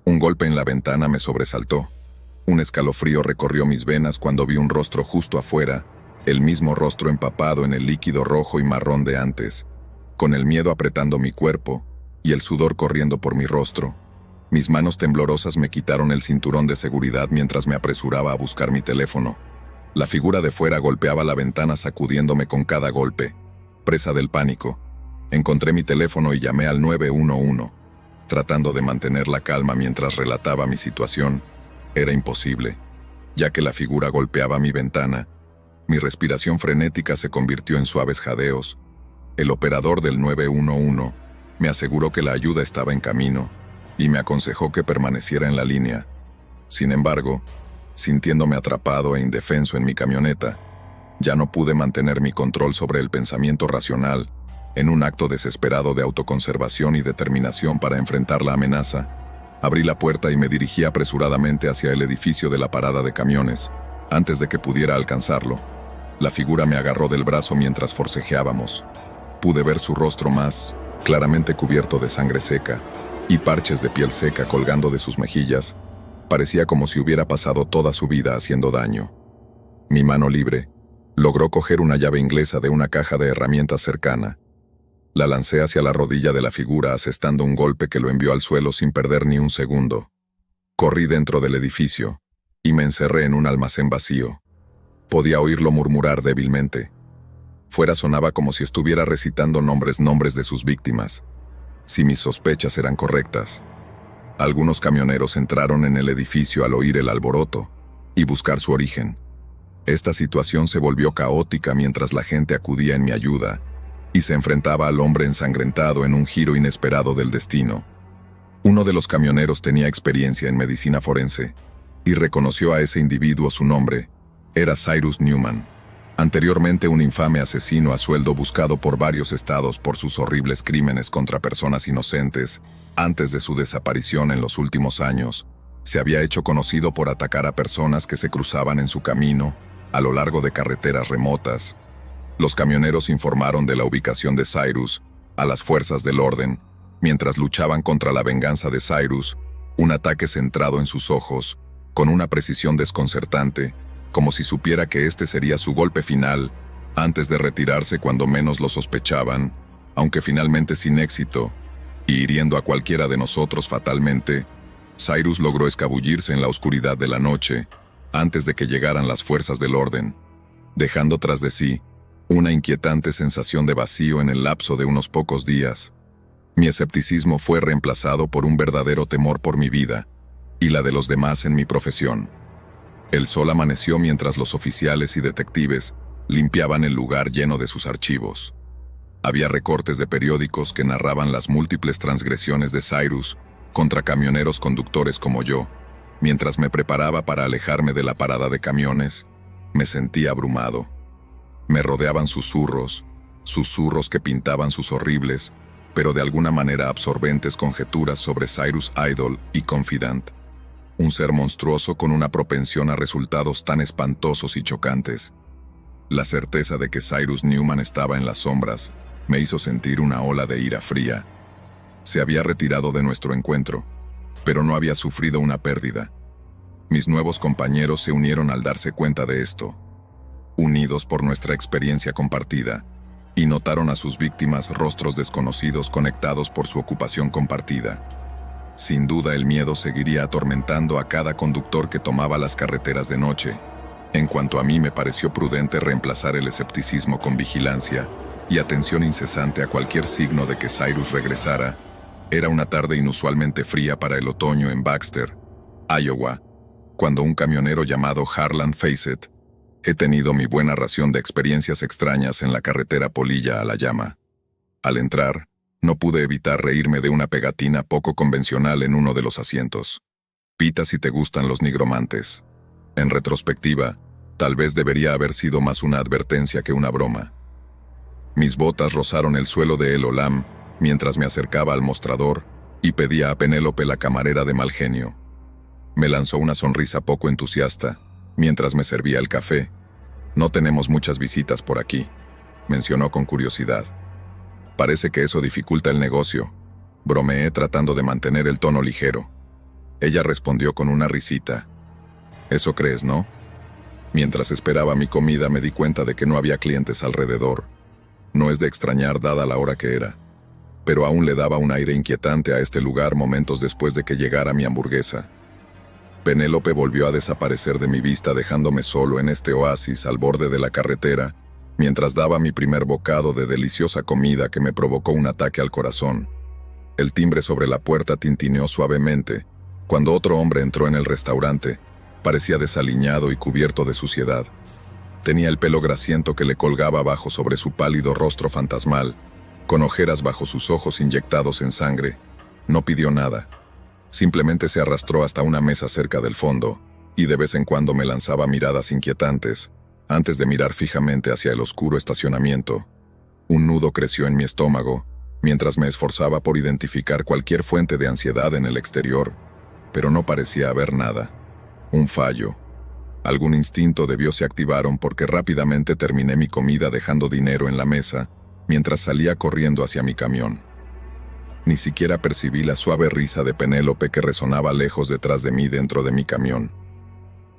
un golpe en la ventana me sobresaltó. Un escalofrío recorrió mis venas cuando vi un rostro justo afuera, el mismo rostro empapado en el líquido rojo y marrón de antes, con el miedo apretando mi cuerpo y el sudor corriendo por mi rostro. Mis manos temblorosas me quitaron el cinturón de seguridad mientras me apresuraba a buscar mi teléfono. La figura de fuera golpeaba la ventana sacudiéndome con cada golpe. Presa del pánico, encontré mi teléfono y llamé al 911. Tratando de mantener la calma mientras relataba mi situación, era imposible, ya que la figura golpeaba mi ventana. Mi respiración frenética se convirtió en suaves jadeos. El operador del 911 me aseguró que la ayuda estaba en camino y me aconsejó que permaneciera en la línea. Sin embargo, sintiéndome atrapado e indefenso en mi camioneta, ya no pude mantener mi control sobre el pensamiento racional. En un acto desesperado de autoconservación y determinación para enfrentar la amenaza, abrí la puerta y me dirigí apresuradamente hacia el edificio de la parada de camiones. Antes de que pudiera alcanzarlo, la figura me agarró del brazo mientras forcejeábamos. Pude ver su rostro más claramente cubierto de sangre seca y parches de piel seca colgando de sus mejillas. Parecía como si hubiera pasado toda su vida haciendo daño. Mi mano libre logró coger una llave inglesa de una caja de herramientas cercana. La lancé hacia la rodilla de la figura asestando un golpe que lo envió al suelo sin perder ni un segundo. Corrí dentro del edificio y me encerré en un almacén vacío. Podía oírlo murmurar débilmente. Fuera sonaba como si estuviera recitando nombres de sus víctimas. Si mis sospechas eran correctas, algunos camioneros entraron en el edificio al oír el alboroto y buscar su origen. Esta situación se volvió caótica mientras la gente acudía en mi ayuda y se enfrentaba al hombre ensangrentado en un giro inesperado del destino. Uno de los camioneros tenía experiencia en medicina forense y reconoció a ese individuo. Su nombre era Cyrus Newman, anteriormente un infame asesino a sueldo buscado por varios estados por sus horribles crímenes contra personas inocentes. Antes de su desaparición en los últimos años, se había hecho conocido por atacar a personas que se cruzaban en su camino a lo largo de carreteras remotas. Los camioneros informaron de la ubicación de Cyrus a las fuerzas del orden, mientras luchaban contra la venganza de Cyrus, un ataque centrado en sus ojos, con una precisión desconcertante, como si supiera que este sería su golpe final, antes de retirarse cuando menos lo sospechaban, aunque finalmente sin éxito, y hiriendo a cualquiera de nosotros fatalmente. Cyrus logró escabullirse en la oscuridad de la noche, antes de que llegaran las fuerzas del orden, dejando tras de sí una inquietante sensación de vacío en el lapso de unos pocos días. Mi escepticismo fue reemplazado por un verdadero temor por mi vida y la de los demás en mi profesión. El sol amaneció mientras los oficiales y detectives limpiaban el lugar lleno de sus archivos. Había recortes de periódicos que narraban las múltiples transgresiones de Cyrus contra camioneros conductores como yo. Mientras me preparaba para alejarme de la parada de camiones, Me sentí abrumado. Me rodeaban susurros, susurros que pintaban sus horribles, pero de alguna manera absorbentes conjeturas sobre Cyrus Idol y Confidant, un ser monstruoso con una propensión a resultados tan espantosos y chocantes. La certeza de que Cyrus Newman estaba en las sombras me hizo sentir una ola de ira fría. Se había retirado de nuestro encuentro, pero no había sufrido una pérdida. Mis nuevos compañeros se unieron al darse cuenta de esto, unidos por nuestra experiencia compartida, y notaron a sus víctimas rostros desconocidos conectados por su ocupación compartida. Sin duda el miedo seguiría atormentando a cada conductor que tomaba las carreteras de noche. En cuanto a mí, me pareció prudente reemplazar el escepticismo con vigilancia y atención incesante a cualquier signo de que Cyrus regresara. Era una tarde inusualmente fría para el otoño en Baxter, Iowa, cuando un camionero llamado Harlan Facet. He tenido mi buena ración de experiencias extrañas en la carretera Polilla a La Llama. Al entrar, no pude evitar reírme de una pegatina poco convencional en uno de los asientos. Pita si te gustan los nigromantes. En retrospectiva, tal vez debería haber sido más una advertencia que una broma. Mis botas rozaron el suelo de El Olam mientras me acercaba al mostrador y pedía a Penélope, la camarera de mal genio. Me lanzó una sonrisa poco entusiasta mientras me servía el café. No tenemos muchas visitas por aquí, mencionó con curiosidad. Parece que eso dificulta el negocio, bromeé tratando de mantener el tono ligero. Ella respondió con una risita. ¿Eso crees, no? Mientras esperaba mi comida me di cuenta de que no había clientes alrededor. No es de extrañar dada la hora que era, pero aún le daba un aire inquietante a este lugar momentos después de que llegara mi hamburguesa. Penélope volvió a desaparecer de mi vista, dejándome solo en este oasis al borde de la carretera, mientras daba mi primer bocado de deliciosa comida que me provocó un ataque al corazón. El timbre sobre la puerta tintineó suavemente. Cuando otro hombre entró en el restaurante, parecía desaliñado y cubierto de suciedad. Tenía el pelo grasiento que le colgaba abajo sobre su pálido rostro fantasmal, con ojeras bajo sus ojos inyectados en sangre. No pidió nada. Simplemente se arrastró hasta una mesa cerca del fondo, y de vez en cuando me lanzaba miradas inquietantes, antes de mirar fijamente hacia el oscuro estacionamiento. Un nudo creció en mi estómago, mientras me esforzaba por identificar cualquier fuente de ansiedad en el exterior, pero no parecía haber nada. Un fallo. Algún instinto debió se activaron porque rápidamente terminé mi comida dejando dinero en la mesa, mientras salía corriendo hacia mi camión. Ni siquiera percibí la suave risa de Penélope que resonaba lejos detrás de mí dentro de mi camión.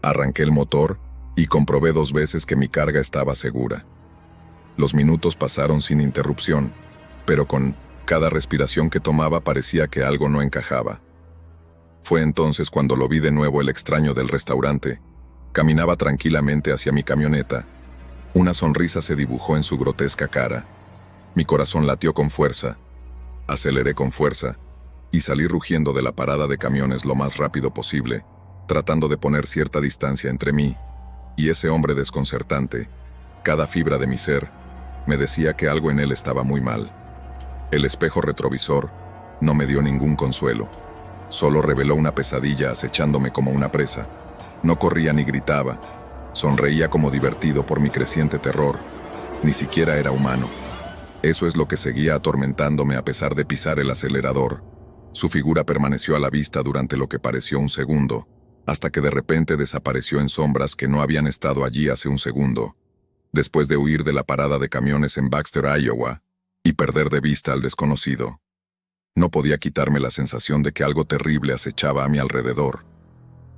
Arranqué el motor y comprobé 2 veces que mi carga estaba segura. Los minutos pasaron sin interrupción, pero con cada respiración que tomaba parecía que algo no encajaba. Fue entonces cuando lo vi de nuevo, el extraño del restaurante. Caminaba tranquilamente hacia mi camioneta. Una sonrisa se dibujó en su grotesca cara. Mi corazón latió con fuerza. Aceleré con fuerza y salí rugiendo de la parada de camiones lo más rápido posible, tratando de poner cierta distancia entre mí y ese hombre desconcertante. Cada fibra de mi ser me decía que algo en él estaba muy mal. El espejo retrovisor no me dio ningún consuelo. Solo reveló una pesadilla acechándome como una presa. No corría ni gritaba. Sonreía como divertido por mi creciente terror. Ni siquiera era humano. Eso es lo que seguía atormentándome a pesar de pisar el acelerador. Su figura permaneció a la vista durante lo que pareció un segundo, hasta que de repente desapareció en sombras que no habían estado allí hace un segundo. Después de huir de la parada de camiones en Baxter, Iowa, y perder de vista al desconocido, no podía quitarme la sensación de que algo terrible acechaba a mi alrededor.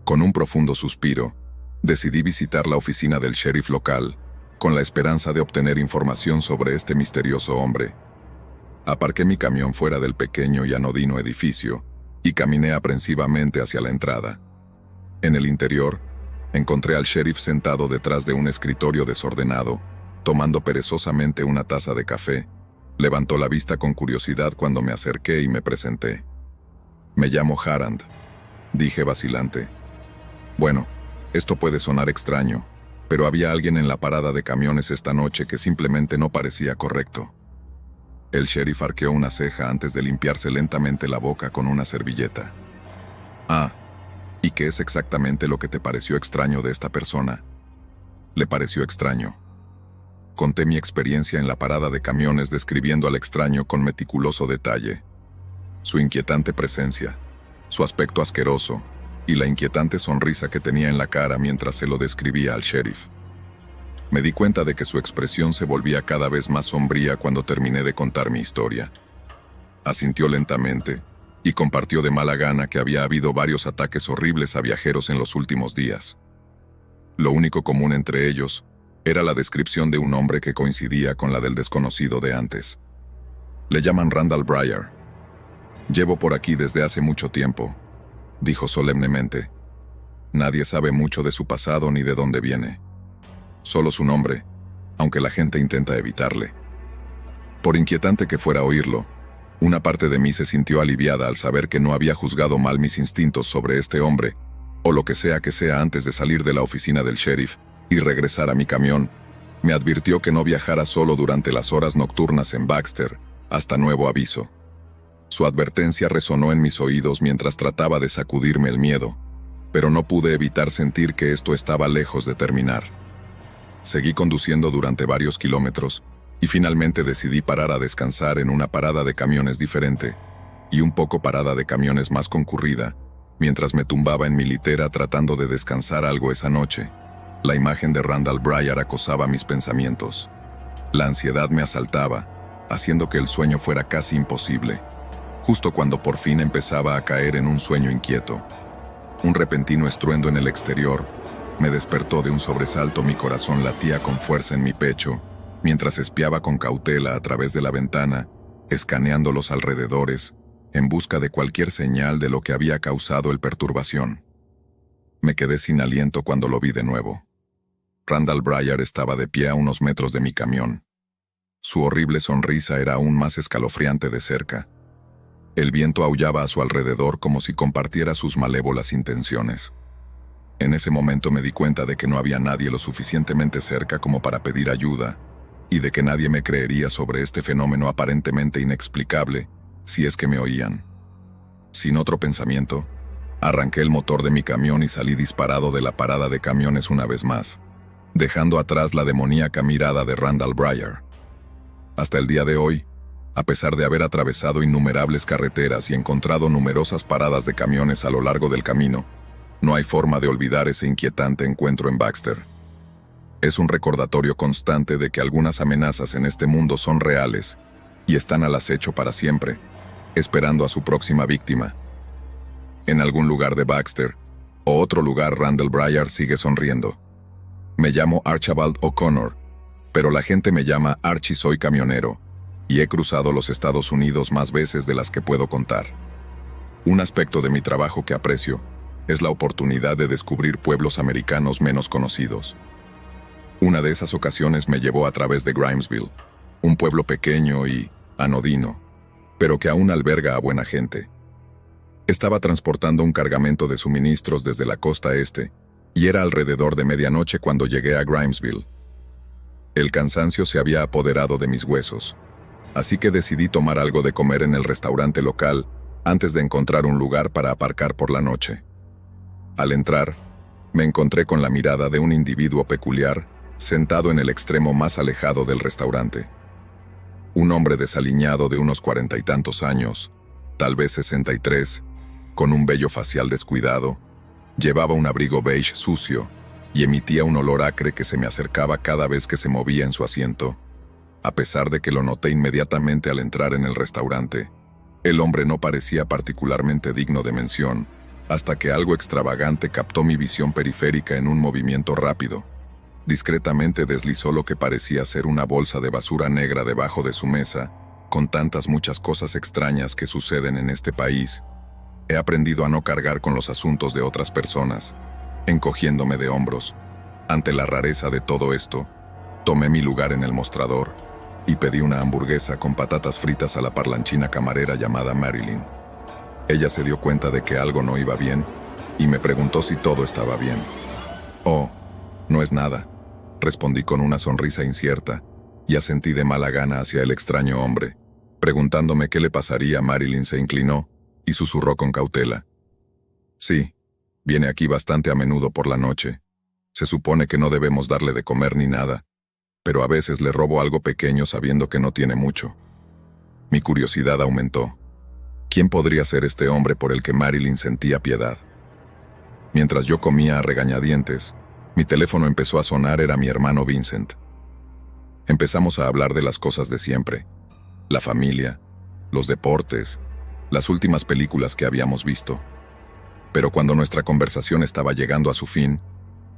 Con un profundo suspiro, decidí visitar la oficina del sheriff local, con la esperanza de obtener información sobre este misterioso hombre. Aparqué mi camión fuera del pequeño y anodino edificio y caminé aprensivamente hacia la entrada. En el interior, encontré al sheriff sentado detrás de un escritorio desordenado, tomando perezosamente una taza de café. Levantó la vista con curiosidad cuando me acerqué y me presenté. «Me llamo Harand», dije vacilante. Bueno, esto puede sonar extraño, pero había alguien en la parada de camiones esta noche que simplemente no parecía correcto. El sheriff arqueó una ceja antes de limpiarse lentamente la boca con una servilleta. «Ah, ¿y qué es exactamente lo que te pareció extraño de esta persona?». Le pareció extraño. Conté mi experiencia en la parada de camiones describiendo al extraño con meticuloso detalle. Su inquietante presencia, su aspecto asqueroso y la inquietante sonrisa que tenía en la cara mientras se lo describía al sheriff. Me di cuenta de que su expresión se volvía cada vez más sombría cuando terminé de contar mi historia. Asintió lentamente y compartió de mala gana que había habido varios ataques horribles a viajeros en los últimos días. Lo único común entre ellos era la descripción de un hombre que coincidía con la del desconocido de antes. Le llaman Randall Breyer. Llevo por aquí desde hace mucho tiempo, dijo solemnemente. Nadie sabe mucho de su pasado ni de dónde viene. Solo su nombre, aunque la gente intenta evitarle. Por inquietante que fuera oírlo, una parte de mí se sintió aliviada al saber que no había juzgado mal mis instintos sobre este hombre, o lo que sea antes de salir de la oficina del sheriff y regresar a mi camión. Me advirtió que no viajara solo durante las horas nocturnas en Baxter, hasta nuevo aviso. Su advertencia resonó en mis oídos mientras trataba de sacudirme el miedo, pero no pude evitar sentir que esto estaba lejos de terminar. Seguí conduciendo durante varios kilómetros, y finalmente decidí parar a descansar en una parada de camiones diferente, y un poco parada de camiones más concurrida, mientras me tumbaba en mi litera tratando de descansar algo esa noche. La imagen de Randall Breyer acosaba mis pensamientos. La ansiedad me asaltaba, haciendo que el sueño fuera casi imposible, justo cuando por fin empezaba a caer en un sueño inquieto. Un repentino estruendo en el exterior me despertó de un sobresalto. Mi corazón latía con fuerza en mi pecho, mientras espiaba con cautela a través de la ventana, escaneando los alrededores, en busca de cualquier señal de lo que había causado el perturbación. Me quedé sin aliento cuando lo vi de nuevo. Randall Breyer estaba de pie a unos metros de mi camión. Su horrible sonrisa era aún más escalofriante de cerca. El viento aullaba a su alrededor como si compartiera sus malévolas intenciones. En ese momento me di cuenta de que no había nadie lo suficientemente cerca como para pedir ayuda, y de que nadie me creería sobre este fenómeno aparentemente inexplicable, si es que me oían. Sin otro pensamiento, arranqué el motor de mi camión y salí disparado de la parada de camiones una vez más, dejando atrás la demoníaca mirada de Randall Breyer. Hasta el día de hoy, a pesar de haber atravesado innumerables carreteras y encontrado numerosas paradas de camiones a lo largo del camino, no hay forma de olvidar ese inquietante encuentro en Baxter. Es un recordatorio constante de que algunas amenazas en este mundo son reales y están al acecho para siempre, esperando a su próxima víctima. En algún lugar de Baxter, o otro lugar, Randall Breyer sigue sonriendo. Me llamo Archibald O'Connor, pero la gente me llama Archie. Soy camionero, y he cruzado los Estados Unidos más veces de las que puedo contar. Un aspecto de mi trabajo que aprecio es la oportunidad de descubrir pueblos americanos menos conocidos. Una de esas ocasiones me llevó a través de Grimesville, un pueblo pequeño y anodino, pero que aún alberga a buena gente. Estaba transportando un cargamento de suministros desde la costa este, y era alrededor de medianoche cuando llegué a Grimesville. El cansancio se había apoderado de mis huesos, así que decidí tomar algo de comer en el restaurante local antes de encontrar un lugar para aparcar por la noche. Al entrar, me encontré con la mirada de un individuo peculiar sentado en el extremo más alejado del restaurante. Un hombre desaliñado de unos 40 y tantos años, tal vez 63, con un vello facial descuidado, llevaba un abrigo beige sucio y emitía un olor acre que se me acercaba cada vez que se movía en su asiento. A pesar de que lo noté inmediatamente al entrar en el restaurante, el hombre no parecía particularmente digno de mención, hasta que algo extravagante captó mi visión periférica en un movimiento rápido. Discretamente deslizó lo que parecía ser una bolsa de basura negra debajo de su mesa, con tantas muchas cosas extrañas que suceden en este país. He aprendido a no cargar con los asuntos de otras personas. Encogiéndome de hombros, ante la rareza de todo esto, tomé mi lugar en el mostrador y pedí una hamburguesa con patatas fritas a la parlanchina camarera llamada Marilyn. Ella se dio cuenta de que algo no iba bien y me preguntó si todo estaba bien. «Oh, no es nada», respondí con una sonrisa incierta y asentí de mala gana hacia el extraño hombre. Preguntándome qué le pasaría, Marilyn se inclinó y susurró con cautela: «Sí, viene aquí bastante a menudo por la noche. Se supone que no debemos darle de comer ni nada, pero a veces le robo algo pequeño sabiendo que no tiene mucho. Mi curiosidad aumentó. ¿Quién podría ser este hombre por el que Marilyn sentía piedad? Mientras yo comía a regañadientes, mi teléfono empezó a sonar. Era mi hermano Vincent. Empezamos a hablar de las cosas de siempre, la familia, los deportes, las últimas películas que habíamos visto. Pero cuando nuestra conversación estaba llegando a su fin,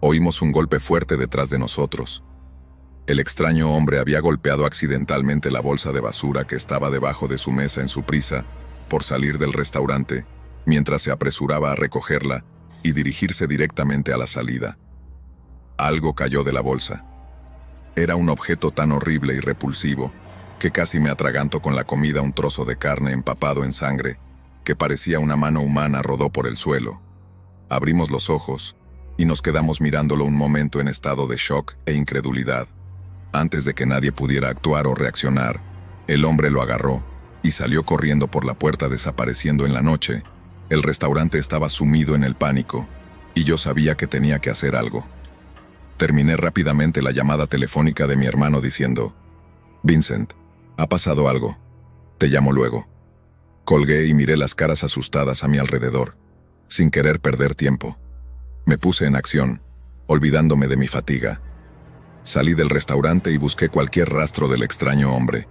oímos un golpe fuerte detrás de nosotros. El extraño hombre había golpeado accidentalmente la bolsa de basura que estaba debajo de su mesa en su prisa por salir del restaurante, mientras se apresuraba a recogerla y dirigirse directamente a la salida. Algo cayó de la bolsa. Era un objeto tan horrible y repulsivo que casi me atraganto con la comida. Un trozo de carne empapado en sangre, que parecía una mano humana, rodó por el suelo. Abrimos los ojos y nos quedamos mirándolo un momento en estado de shock e incredulidad. Antes de que nadie pudiera actuar o reaccionar, el hombre lo agarró y salió corriendo por la puerta, desapareciendo en la noche. El restaurante estaba sumido en el pánico y yo sabía que tenía que hacer algo. Terminé rápidamente la llamada telefónica de mi hermano diciendo: «Vincent, ha pasado algo. Te llamo luego». Colgué y miré las caras asustadas a mi alrededor, sin querer perder tiempo. Me puse en acción, olvidándome de mi fatiga. Salí del restaurante y busqué cualquier rastro del extraño hombre.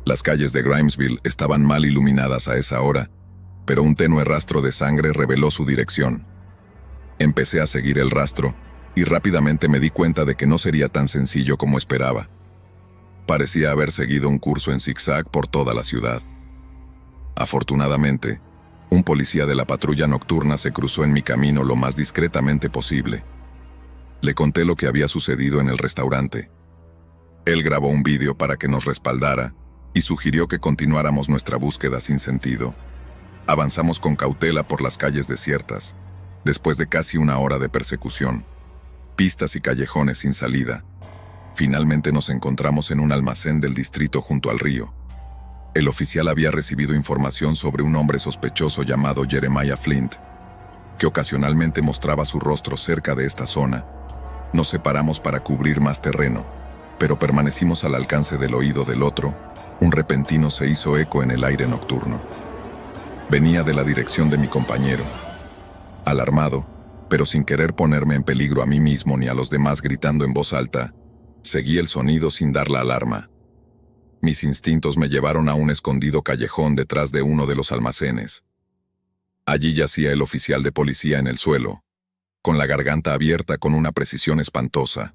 Las calles de Grimesville estaban mal iluminadas a esa hora, pero un tenue rastro de sangre reveló su dirección. Empecé a seguir el rastro, y rápidamente me di cuenta de que no sería tan sencillo como esperaba. Parecía haber seguido un curso en zigzag por toda la ciudad. Afortunadamente, un policía de la patrulla nocturna se cruzó en mi camino lo más discretamente posible. Le conté lo que había sucedido en el restaurante. Él grabó un vídeo para que nos respaldara y sugirió que continuáramos nuestra búsqueda sin sentido. Avanzamos con cautela por las calles desiertas, después de casi una hora de persecución, pistas y callejones sin salida. Finalmente nos encontramos en un almacén del distrito junto al río. El oficial había recibido información sobre un hombre sospechoso llamado Jeremiah Flint, que ocasionalmente mostraba su rostro cerca de esta zona. Nos separamos para cubrir más terreno, pero permanecimos al alcance del oído del otro. Un repentino se hizo eco en el aire nocturno. Venía de la dirección de mi compañero. Alarmado, pero sin querer ponerme en peligro a mí mismo ni a los demás, gritando en voz alta, seguí el sonido sin dar la alarma. Mis instintos me llevaron a un escondido callejón detrás de uno de los almacenes. Allí yacía el oficial de policía en el suelo, con la garganta abierta con una precisión espantosa.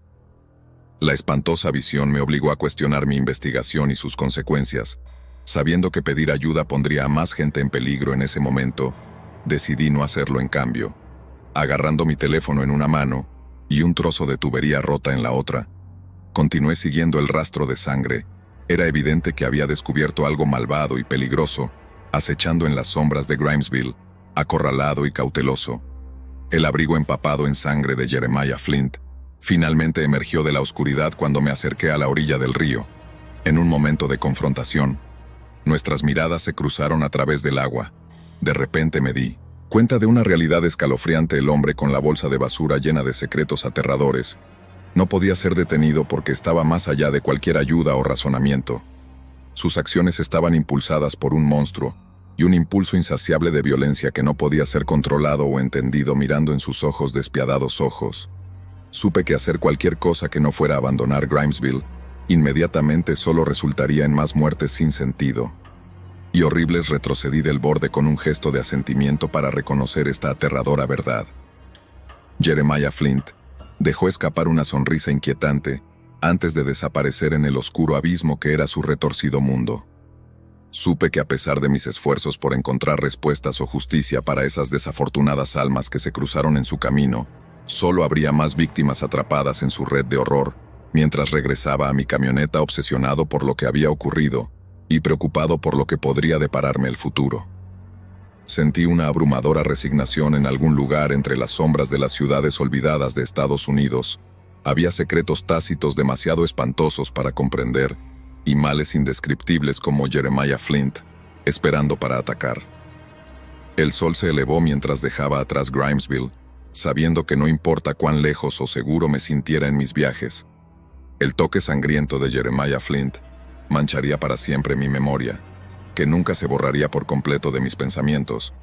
La espantosa visión me obligó a cuestionar mi investigación y sus consecuencias. Sabiendo que pedir ayuda pondría a más gente en peligro en ese momento, decidí no hacerlo. En cambio, agarrando mi teléfono en una mano y un trozo de tubería rota en la otra, continué siguiendo el rastro de sangre. Era evidente que había descubierto algo malvado y peligroso, acechando en las sombras de Grimesville, acorralado y cauteloso. El abrigo empapado en sangre de Jeremiah Flint finalmente emergió de la oscuridad cuando me acerqué a la orilla del río. En un momento de confrontación, nuestras miradas se cruzaron a través del agua. De repente me di cuenta de una realidad escalofriante. El hombre con la bolsa de basura llena de secretos aterradores no podía ser detenido porque estaba más allá de cualquier ayuda o razonamiento. Sus acciones estaban impulsadas por un monstruo y un impulso insaciable de violencia que no podía ser controlado o entendido. Mirando en sus ojos, despiadados ojos, supe que hacer cualquier cosa que no fuera abandonar Grimesville inmediatamente solo resultaría en más muertes sin sentido y horribles. Retrocedí del borde con un gesto de asentimiento para reconocer esta aterradora verdad. Jeremiah Flint dejó escapar una sonrisa inquietante antes de desaparecer en el oscuro abismo que era su retorcido mundo. Supe que a pesar de mis esfuerzos por encontrar respuestas o justicia para esas desafortunadas almas que se cruzaron en su camino, solo habría más víctimas atrapadas en su red de horror. Mientras regresaba a mi camioneta, obsesionado por lo que había ocurrido y preocupado por lo que podría depararme el futuro, sentí una abrumadora resignación. En algún lugar entre las sombras de las ciudades olvidadas de Estados Unidos, había secretos tácitos demasiado espantosos para comprender y males indescriptibles como Jeremiah Flint, esperando para atacar. El sol se elevó mientras dejaba atrás Grimesville, sabiendo que no importa cuán lejos o seguro me sintiera en mis viajes, el toque sangriento de Jeremiah Flint mancharía para siempre mi memoria, que nunca se borraría por completo de mis pensamientos,